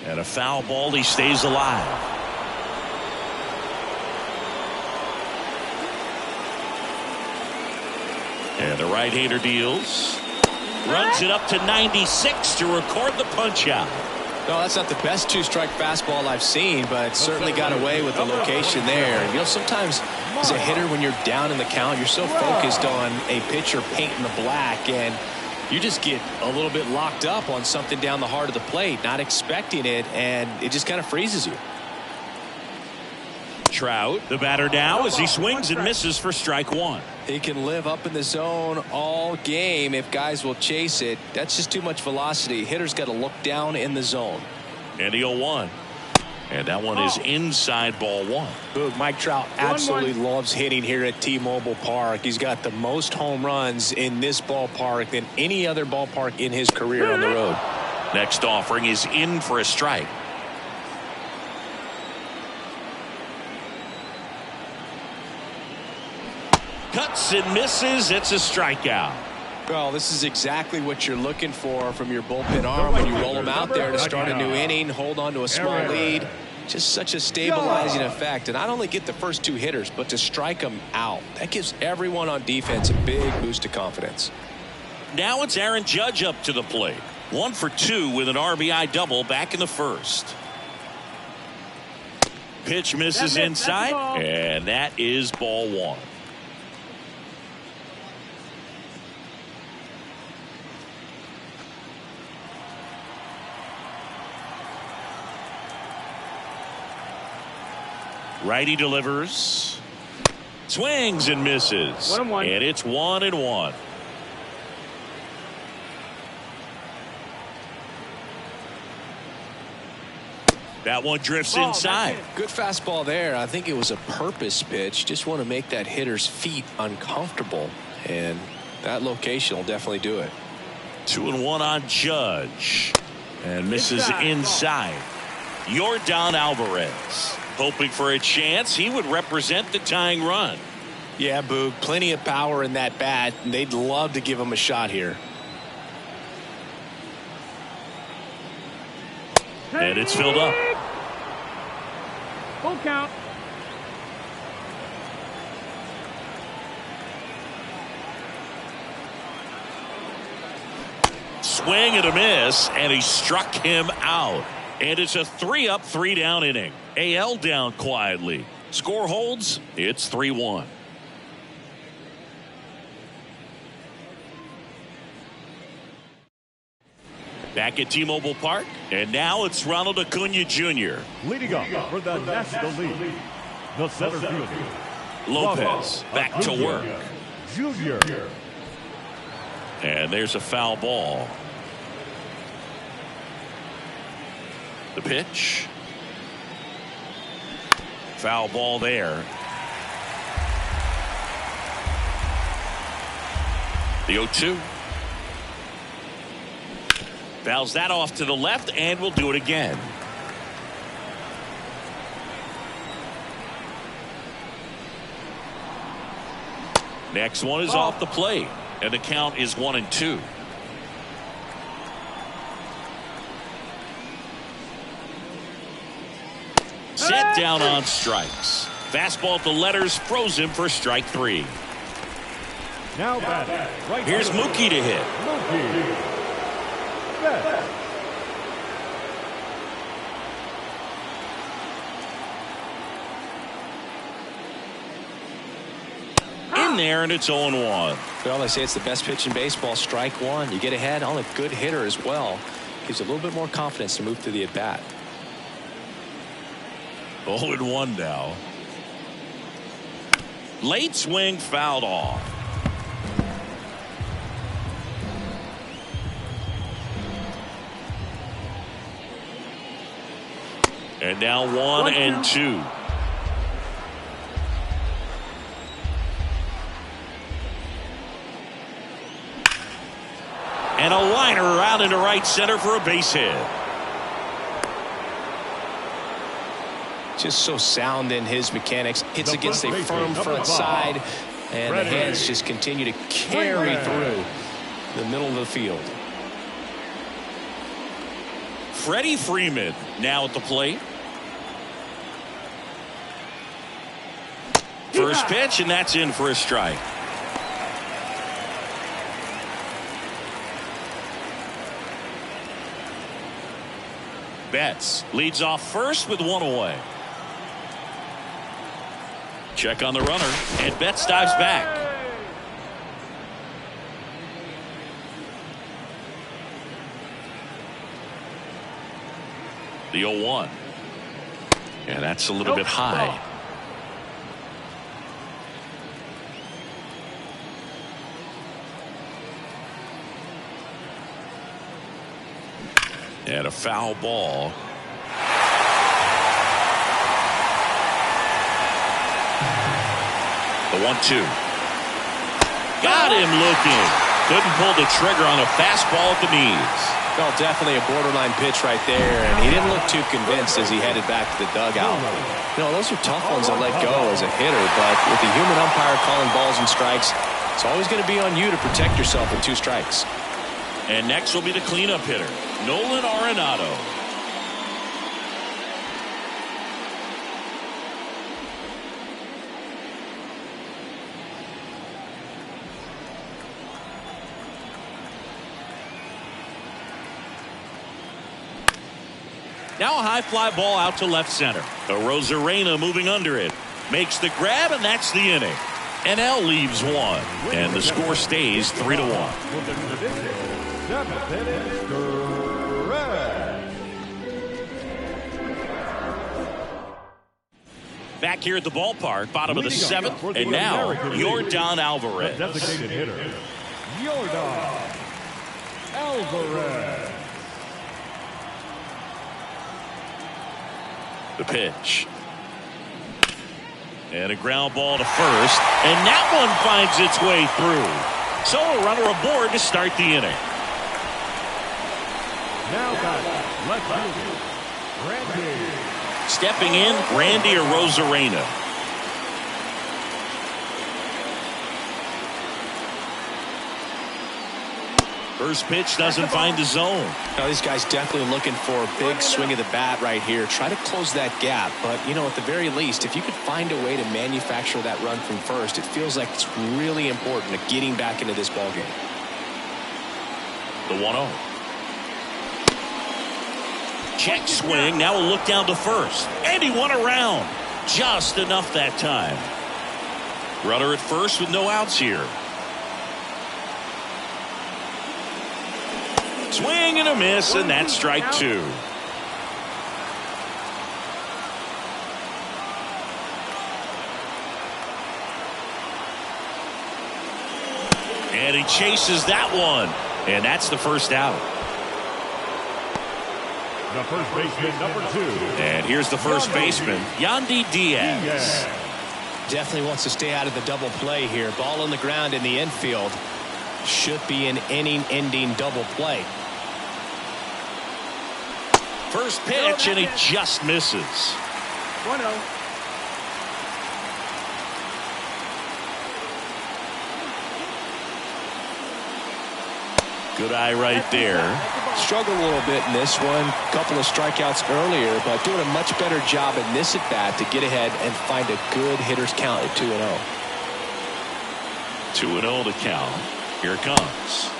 And a foul ball, he stays alive. And the right-hander deals. Runs it up to 96 to record the punch-out. No, that's not the best two-strike fastball I've seen, but certainly got away with the location there. You know, sometimes as a hitter, when you're down in the count, you're so focused on a pitcher painting the black, and you just get a little bit locked up on something down the heart of the plate, not expecting it, and it just kind of freezes you. Trout, the batter now, as he swings and misses for strike one. He can live up in the zone all game if guys will chase it. That's just too much velocity. Hitter's got to look down in the zone. And the 0-1. And that one is inside ball one. Boog, Mike Trout absolutely loves hitting here at T-Mobile Park. He's got the most home runs in this ballpark than any other ballpark in his career on the road. Next offering is in for a strike. Cuts and misses. It's a strikeout. Well, this is exactly what you're looking for from your bullpen arm when you roll them out there to start a new inning, hold on to a small lead. Just such a stabilizing effect. And not only get the first two hitters, but to strike them out. That gives everyone on defense a big boost of confidence. Now it's Aaron Judge up to the plate. 1 for 2 with an RBI double back in the first. Pitch misses inside, and that is ball one. Righty delivers. Swings and misses. 1-1. And it's 1-1. That one drifts inside. Good fastball there. I think it was a purpose pitch. Just want to make that hitter's feet uncomfortable. And that location will definitely do it. 2-1 on Judge. And misses inside. Yordan Alvarez. Hoping for a chance. He would represent the tying run. Yeah, Boog. Plenty of power in that bat. And they'd love to give him a shot here. And it's filled up. Full count. Swing and a miss, and he struck him out. And it's a 3-up, 3-down inning. AL down quietly. Score holds. It's 3-1. Back at T-Mobile Park, and now it's Ronald Acuna Jr. Leading up for the National League, the center fielder, Lopez back to work. Junior. And there's a foul ball. The pitch. Foul ball there. The 0-2. Fouls that off to the left, and we'll do it again. Next one is off the plate, and the count is 1-2. Set down on strikes. Fastball at the letters froze him for strike 3. Now batting. Right. Here's Mookie to hit. Mookie. Betts. In there, and it's 0-1. Well, they say it's the best pitch in baseball. Strike one. You get ahead on a good hitter as well. Gives a little bit more confidence to move to the at-bat. 0-1 now. Late swing fouled off. And now 1-2. And a liner out into right center for a base hit. Just so sound in his mechanics. Hits against a firm front side, and the hands just continue to carry through the middle of the field. Freddie Freeman now at the plate. First pitch, and that's in for a strike. Betts leads off first with one away. Check on the runner, and Betts dives back. The 0-1. And that's a little bit high. And a foul ball. The 1-2. Got him looking. Couldn't pull the trigger on a fastball at the knees. Well, definitely a borderline pitch right there, and he didn't look too convinced as he headed back to the dugout. You know, those are tough ones to let go as a hitter, but with the human umpire calling balls and strikes, it's always going to be on you to protect yourself with 2 strikes. And next will be the cleanup hitter, Nolan Arenado. Now a high fly ball out to left center. Rosarena moving under it. Makes the grab, and that's the inning. NL leaves 1, and the score stays 3-1. Back here at the ballpark, bottom of the 7th, and now Yordan Alvarez. Designated hitter, Yordan Alvarez. The pitch. And a ground ball to first. And that one finds its way through. So a runner aboard to start the inning. Now back, left fielder, Randy. Stepping in, Randy Arozarena. First pitch doesn't find the zone. Now, these guys definitely looking for a big swing of the bat right here. Try to close that gap. But, you know, at the very least, if you could find a way to manufacture that run from first, it feels like it's really important to getting back into this ballgame. The 1-0. Check swing. Now a look down to first. And he won around. Just enough that time. Runner at first with no outs here. Swing and a miss, and that's strike 2. And he chases that one. And that's the first out. The first baseman, number 2. And here's the first baseman, Yandy Diaz. Definitely wants to stay out of the double play here. Ball on the ground in the infield. Should be an inning-ending double play. First pitch, and he just misses. 1-0. Good eye right there. Struggled a little bit in this one. Couple of strikeouts earlier, but doing a much better job in this at-bat to get ahead and find a good hitter's count at 2-0. 2-0 to count. Here it comes.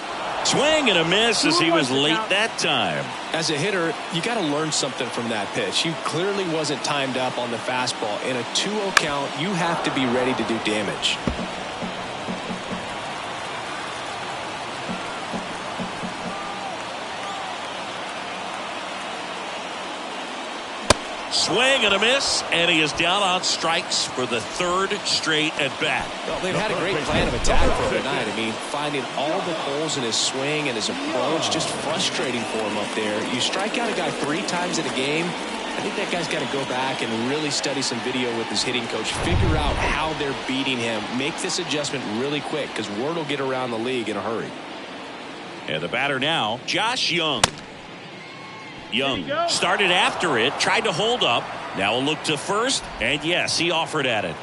Swing and a miss as he was late that time. As a hitter, you got to learn something from that pitch. You clearly wasn't timed up on the fastball. In a 2-0 count, you have to be ready to do damage. Swing and a miss, and he is down on strikes for the 3rd straight at bat. Well, they've had a great plan of attack for him tonight. I mean, finding all the holes in his swing and his approach, just frustrating for him up there. You strike out a guy 3 times in a game, I think that guy's got to go back and really study some video with his hitting coach, figure out how they're beating him, make this adjustment really quick, because word will get around the league in a hurry. And the batter now, Josh Young. Young started after it, tried to hold up. Now a look to first, and yes, he offered at it.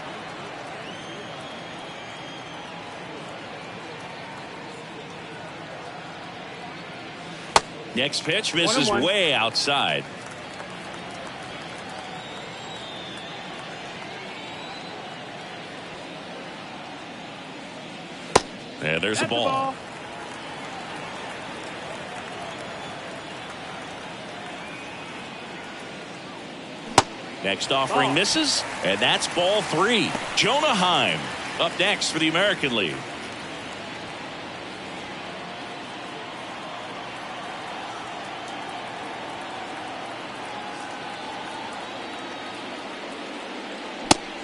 Next pitch misses way outside. And there's a ball. Next offering misses, and that's ball 3. Jonah Heim up next for the American League.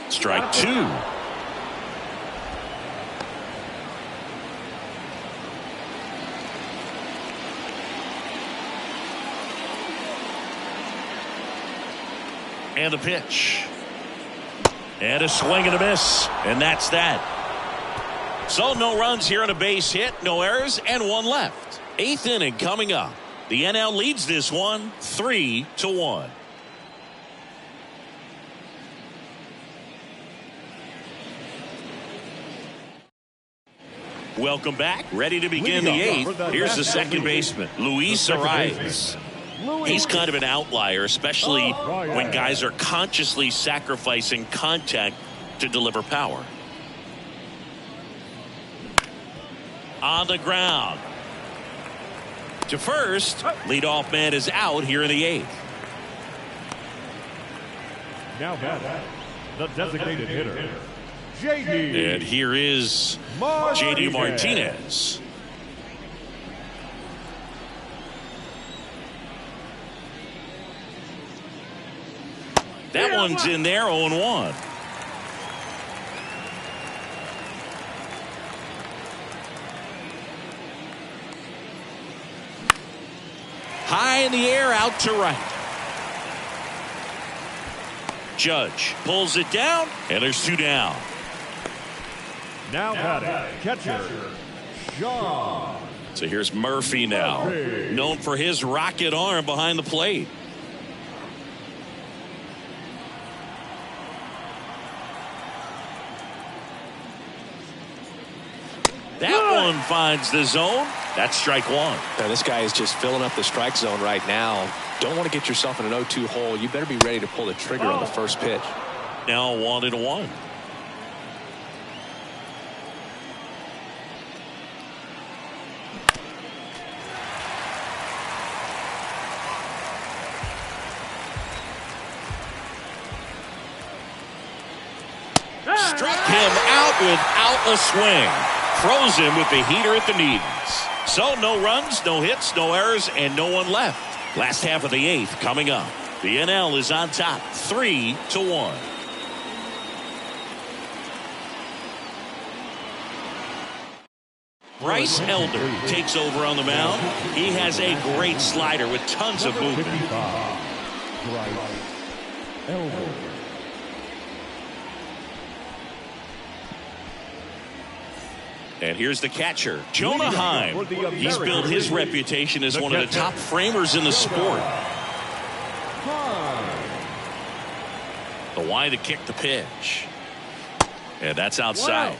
Strike 2. And the pitch. And a swing and a miss. And that's that. So no runs here on a base hit, no errors, and 1 left. 8th inning coming up. The NL leads this one 3-1. Welcome back. Ready to begin the 8th. Here's the second baseman, Luis Arias. He's kind of an outlier, especially when guys are consciously sacrificing contact to deliver power. On the ground. To first. Leadoff man is out here in the 8th. Now batting, the designated hitter, J.D. And here is J.D. Martinez. That one's in there, 0-1. High in the air, out to right. Judge pulls it down, and there's 2 down. Now batting, catcher, Shaw. So here's Murphy now, known for his rocket arm behind the plate. That one finds the zone. That's strike 1. Now this guy is just filling up the strike zone right now. Don't want to get yourself in an 0-2 hole. You better be ready to pull the trigger on the first pitch. Now 1-1. Struck him out without a swing. Froze him with the heater at the knees. So no runs, no hits, no errors, and no one left. Last half of the 8th coming up. The NL is on top 3-1. Bryce Elder takes over on the mound. He has a great slider with tons of movement. Bryce Elder. And here's the catcher, Jonah Heim. He's built his reputation as one of the top framers in the sport. The wind to kick the pitch. And that's outside.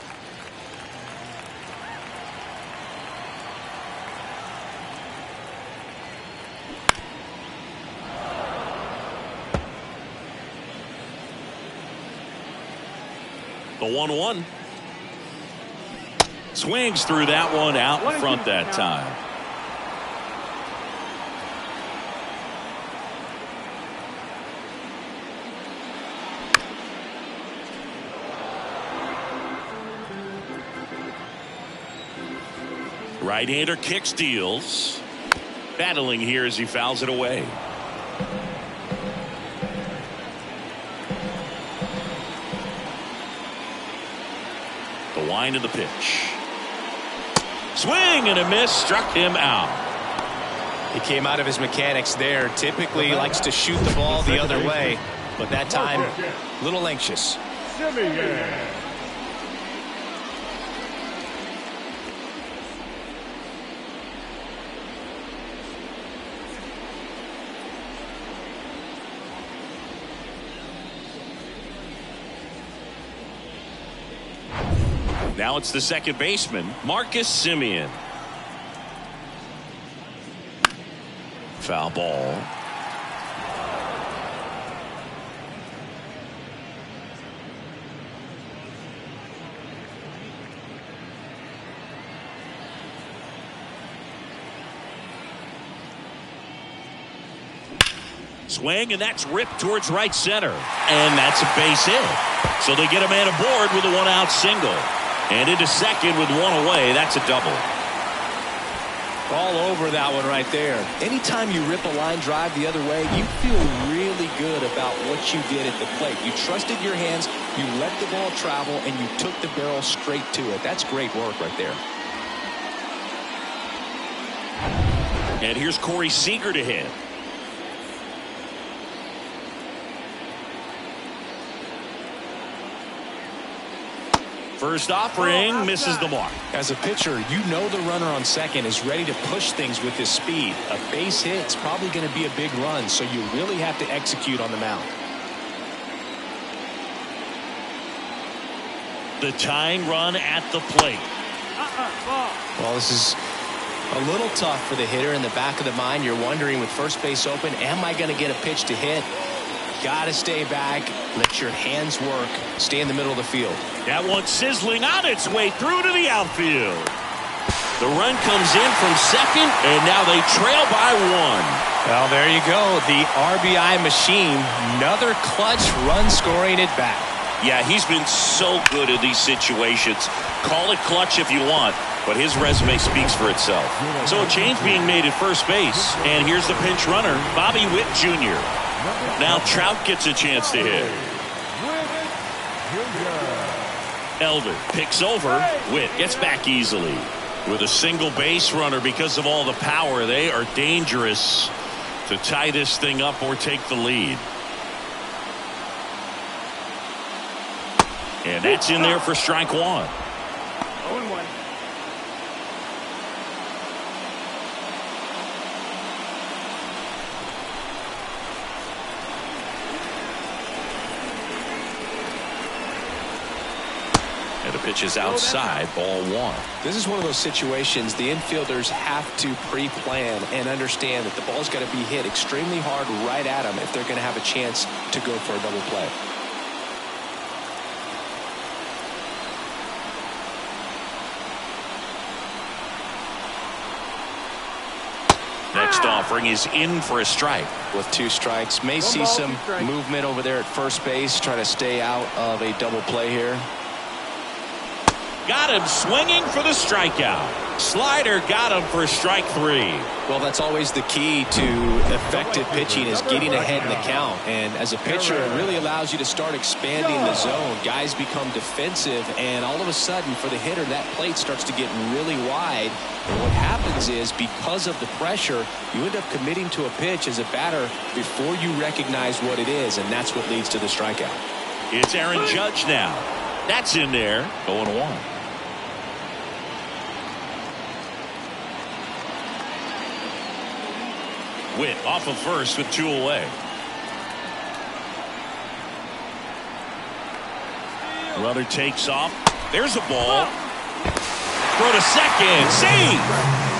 The 1-1. Swings through that one out in front that time. Right-hander kicks, deals. Battling here as he fouls it away. The wind of the pitch. Swing and a miss, struck him out. He came out of his mechanics there. Typically likes to shoot the ball the other way, but that time a little anxious. Now it's the second baseman, Marcus Semien. Foul ball. Swing, and that's ripped towards right center. And that's a base hit. So they get a man aboard with a one-out single. And into second with one away. That's a double. All over that one right there. Anytime you rip a line drive the other way, you feel really good about what you did at the plate. You trusted your hands, you let the ball travel, and you took the barrel straight to it. That's great work right there. And here's Corey Seager to hit. First offering misses the mark. As a pitcher, you know the runner on second is ready to push things with his speed. A base hit's probably going to be a big run, so you really have to execute on the mound. The tying run at the plate. Well, this is a little tough for the hitter. In the back of the mind, you're wondering with first base open, am I going to get a pitch to hit? Got to stay back, let your hands work, stay in the middle of the field. That one sizzling on its way through to the outfield. The run comes in from second, and now they trail by one. Well, there you go. The RBI machine. Another clutch run scoring at bat. Yeah, he's been so good in these situations. Call it clutch if you want, but his resume speaks for itself. So a change being made at first base, and here's the pinch runner, Bobby Witt Jr. Now Trout gets a chance to hit. Elder picks over. Witt gets back easily. With a single base runner because of all the power, they are dangerous to tie this thing up or take the lead. And that's in there for strike one. 0-1. And the pitch is outside, ball one. This is one of those situations the infielders have to pre-plan and understand that the ball's got to be hit extremely hard right at them if they're going to have a chance to go for a double play. Next offering is in for a strike. With two strikes, may see some movement over there at first base, trying to stay out of a double play here. Got him swinging for the strikeout. Slider got him for strike three. Well, that's always the key to effective pitching, is getting ahead in the count. And as a pitcher, it really allows you to start expanding the zone. Guys become defensive, and all of a sudden, for the hitter, that plate starts to get really wide. And what happens is, because of the pressure, you end up committing to a pitch as a batter before you recognize what it is, and that's what leads to the strikeout. It's Aaron Judge now. That's in there. 0-1. Witt off of first with two away. Runner takes off. There's a ball. Throw to second. Save.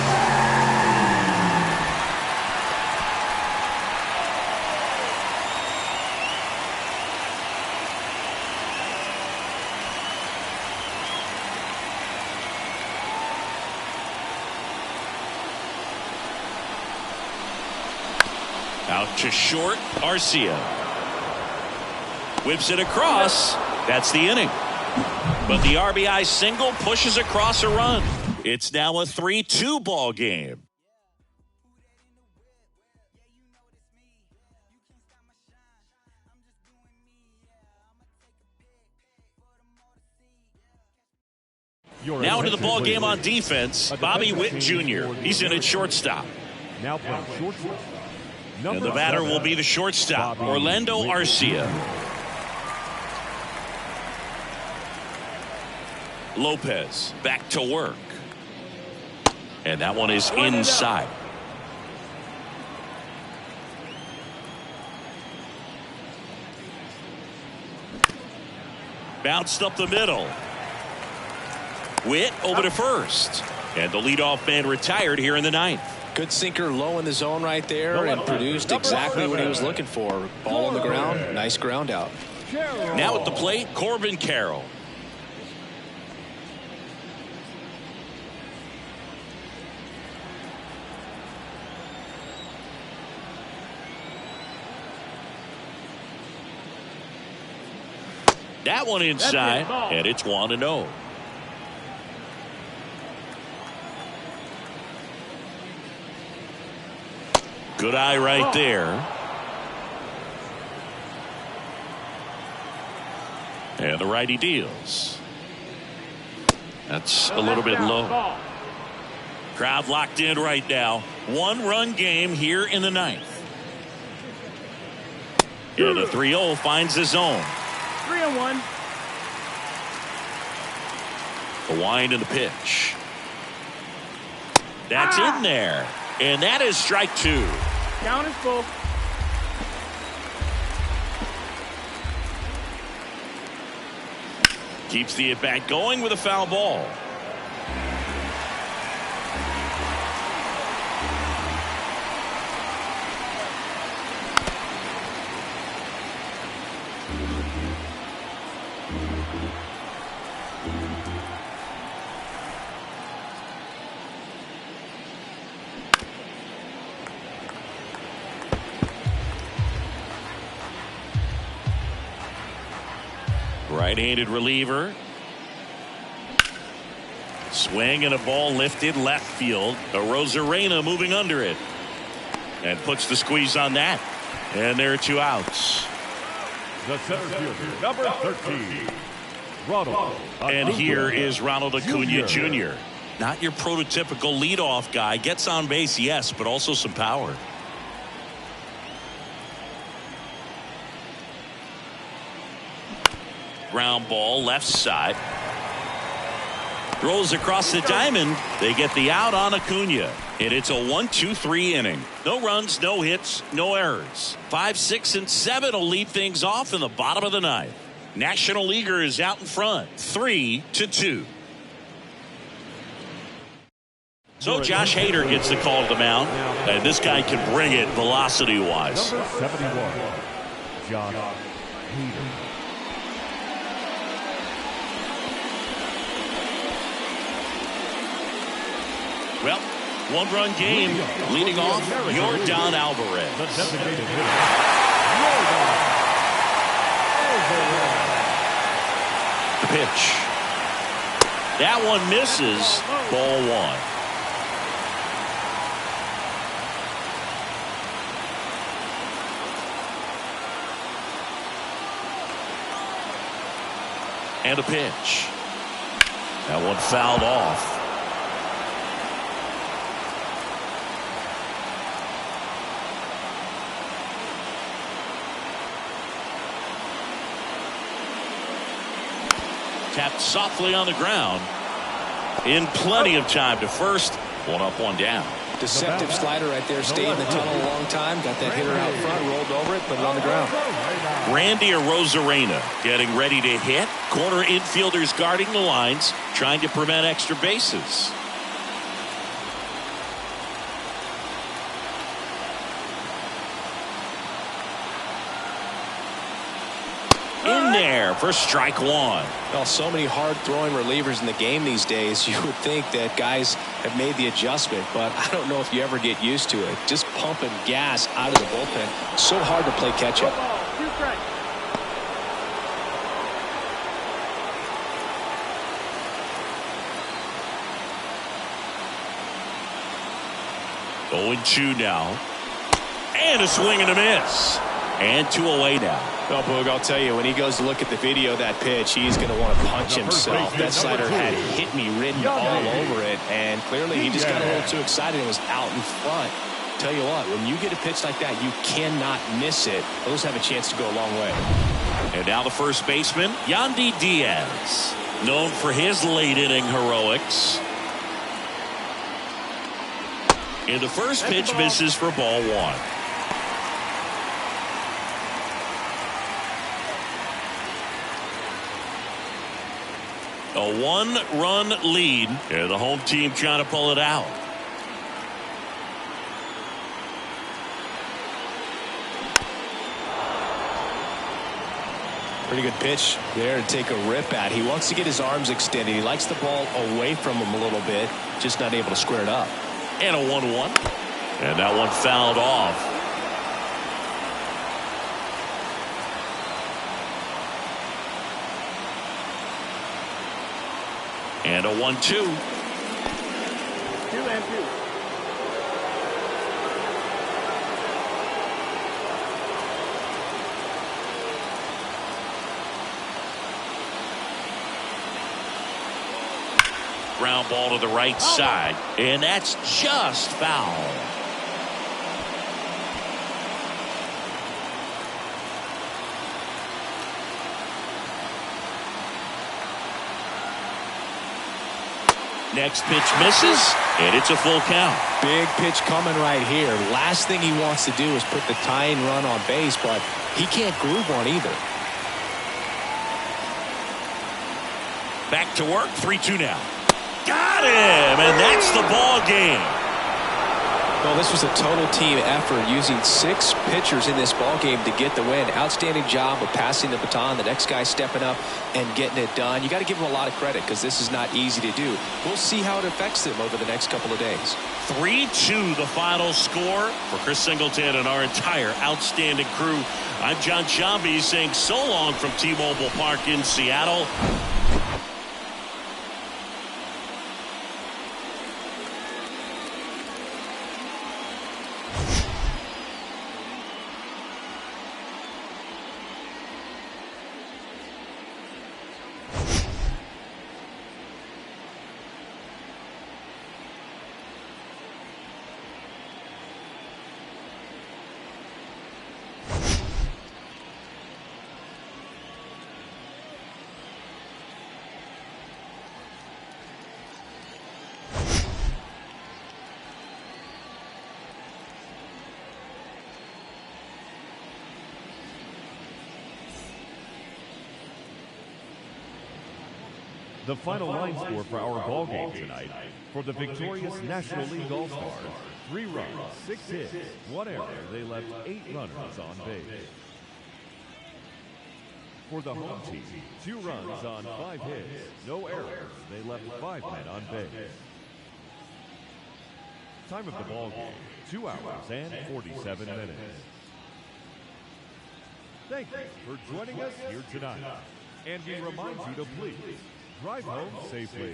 Out to short, Arcia. Whips it across. That's the inning. But the RBI single pushes across a run. It's now a 3-2 ball game. Now into the ball game on defense, Bobby Witt Jr. He's in at shortstop. Now playing shortstop. And the batter will be the shortstop, Orlando Arcia. Lopez back to work. And that one is inside. Bounced up the middle. Witt over to first. And the leadoff man retired here in the ninth. Good sinker low in the zone right there, and produced exactly what he was looking for. Ball on the ground, nice ground out. Now at the plate, Corbin Carroll. That one inside, and it's 1-0. Good eye right there. And the righty deals. That's a little bit low. Crowd locked in right now. 1-run game here in the ninth. And the 3-0 finds the zone. 3-1. The wind and the pitch. That's in there. And that is strike 2. Count is full. Keeps the at-bat going with a foul ball. Right-handed reliever. Swing and a ball lifted left field. Rosarena moving under it. And puts the squeeze on that. And there are 2 outs. The center fielder, number 13, Ronald. And here is Ronald Acuna Jr. Not your prototypical leadoff guy. Gets on base, yes, but also some power. Ground ball left side. Rolls across the diamond. They get the out on Acuna. And it's a 1-2-3 inning. No runs, no hits, no errors. 5, 6, and 7 will lead things off in the bottom of the ninth. National Leaguer is out in front. 3-2. So Josh Hader gets the call to the mound. And this guy can bring it velocity-wise. Number 71, Josh Hader. Well, 1-run game. Leading off, Yordan Alvarez. The designated hitter, Yordan Alvarez. The pitch. That one misses. Ball 1. And a pitch. That one fouled off. Tapped softly on the ground. In plenty of time to first. 1 up, 1 down. Deceptive slider right there. Stayed in the tunnel a long time. Got that hitter out front. Rolled over it. Put it on the ground. Randy Arozarena getting ready to hit. Corner infielders guarding the lines. Trying to prevent extra bases. In there for strike 1. Well, so many hard-throwing relievers in the game these days. You would think that guys have made the adjustment, but I don't know if you ever get used to it. Just pumping gas out of the bullpen. So hard to play catch-up. 2 strikes. Oh, 2 now. And a swing and a miss. And 2 away now. Well, Boog, I'll tell you, when he goes to look at the video of that pitch, he's going to want to punch himself. That slider had hit me written all over it, and clearly he just got a little too excited and was out in front. Tell you what, when you get a pitch like that, you cannot miss it. Those have a chance to go a long way. And now the first baseman, Yandy Diaz, known for his late-inning heroics. And the first pitch misses for ball 1. A 1-run lead, and the home team trying to pull it out. Pretty good pitch there to take a rip at. He wants to get his arms extended. He likes the ball away from him a little bit, just not able to square it up. And a 1-1. And that one fouled off. And a 1-2. 2 and 2. Ground ball to the right side, and that's just foul. Next pitch misses, and it's a full count. Big pitch coming right here. Last thing he wants to do is put the tying run on base, but he can't groove one either. Back to work, 3-2 now. Got him, and that's the ball game. Well, this was a total team effort, using 6 pitchers in this ball game to get the win. Outstanding job of passing the baton. The next guy stepping up and getting it done. You got to give him a lot of credit because this is not easy to do. We'll see how it affects them over the next couple of days. 3-2 the final score. For Chris Singleton and our entire outstanding crew, I'm John Shambi saying so long from T-Mobile Park in Seattle. The final line score for our ball game tonight: for the victorious National League All-Stars, 3 runs, 6 hits, 1 error. They left 8 runners on base. For the home team, 2 runs on 5 hits, no errors. They left 5 men on base. Time of the ball game: 2 hours and 47 minutes. Thank you for joining us here tonight, and we remind you to please drive home safely.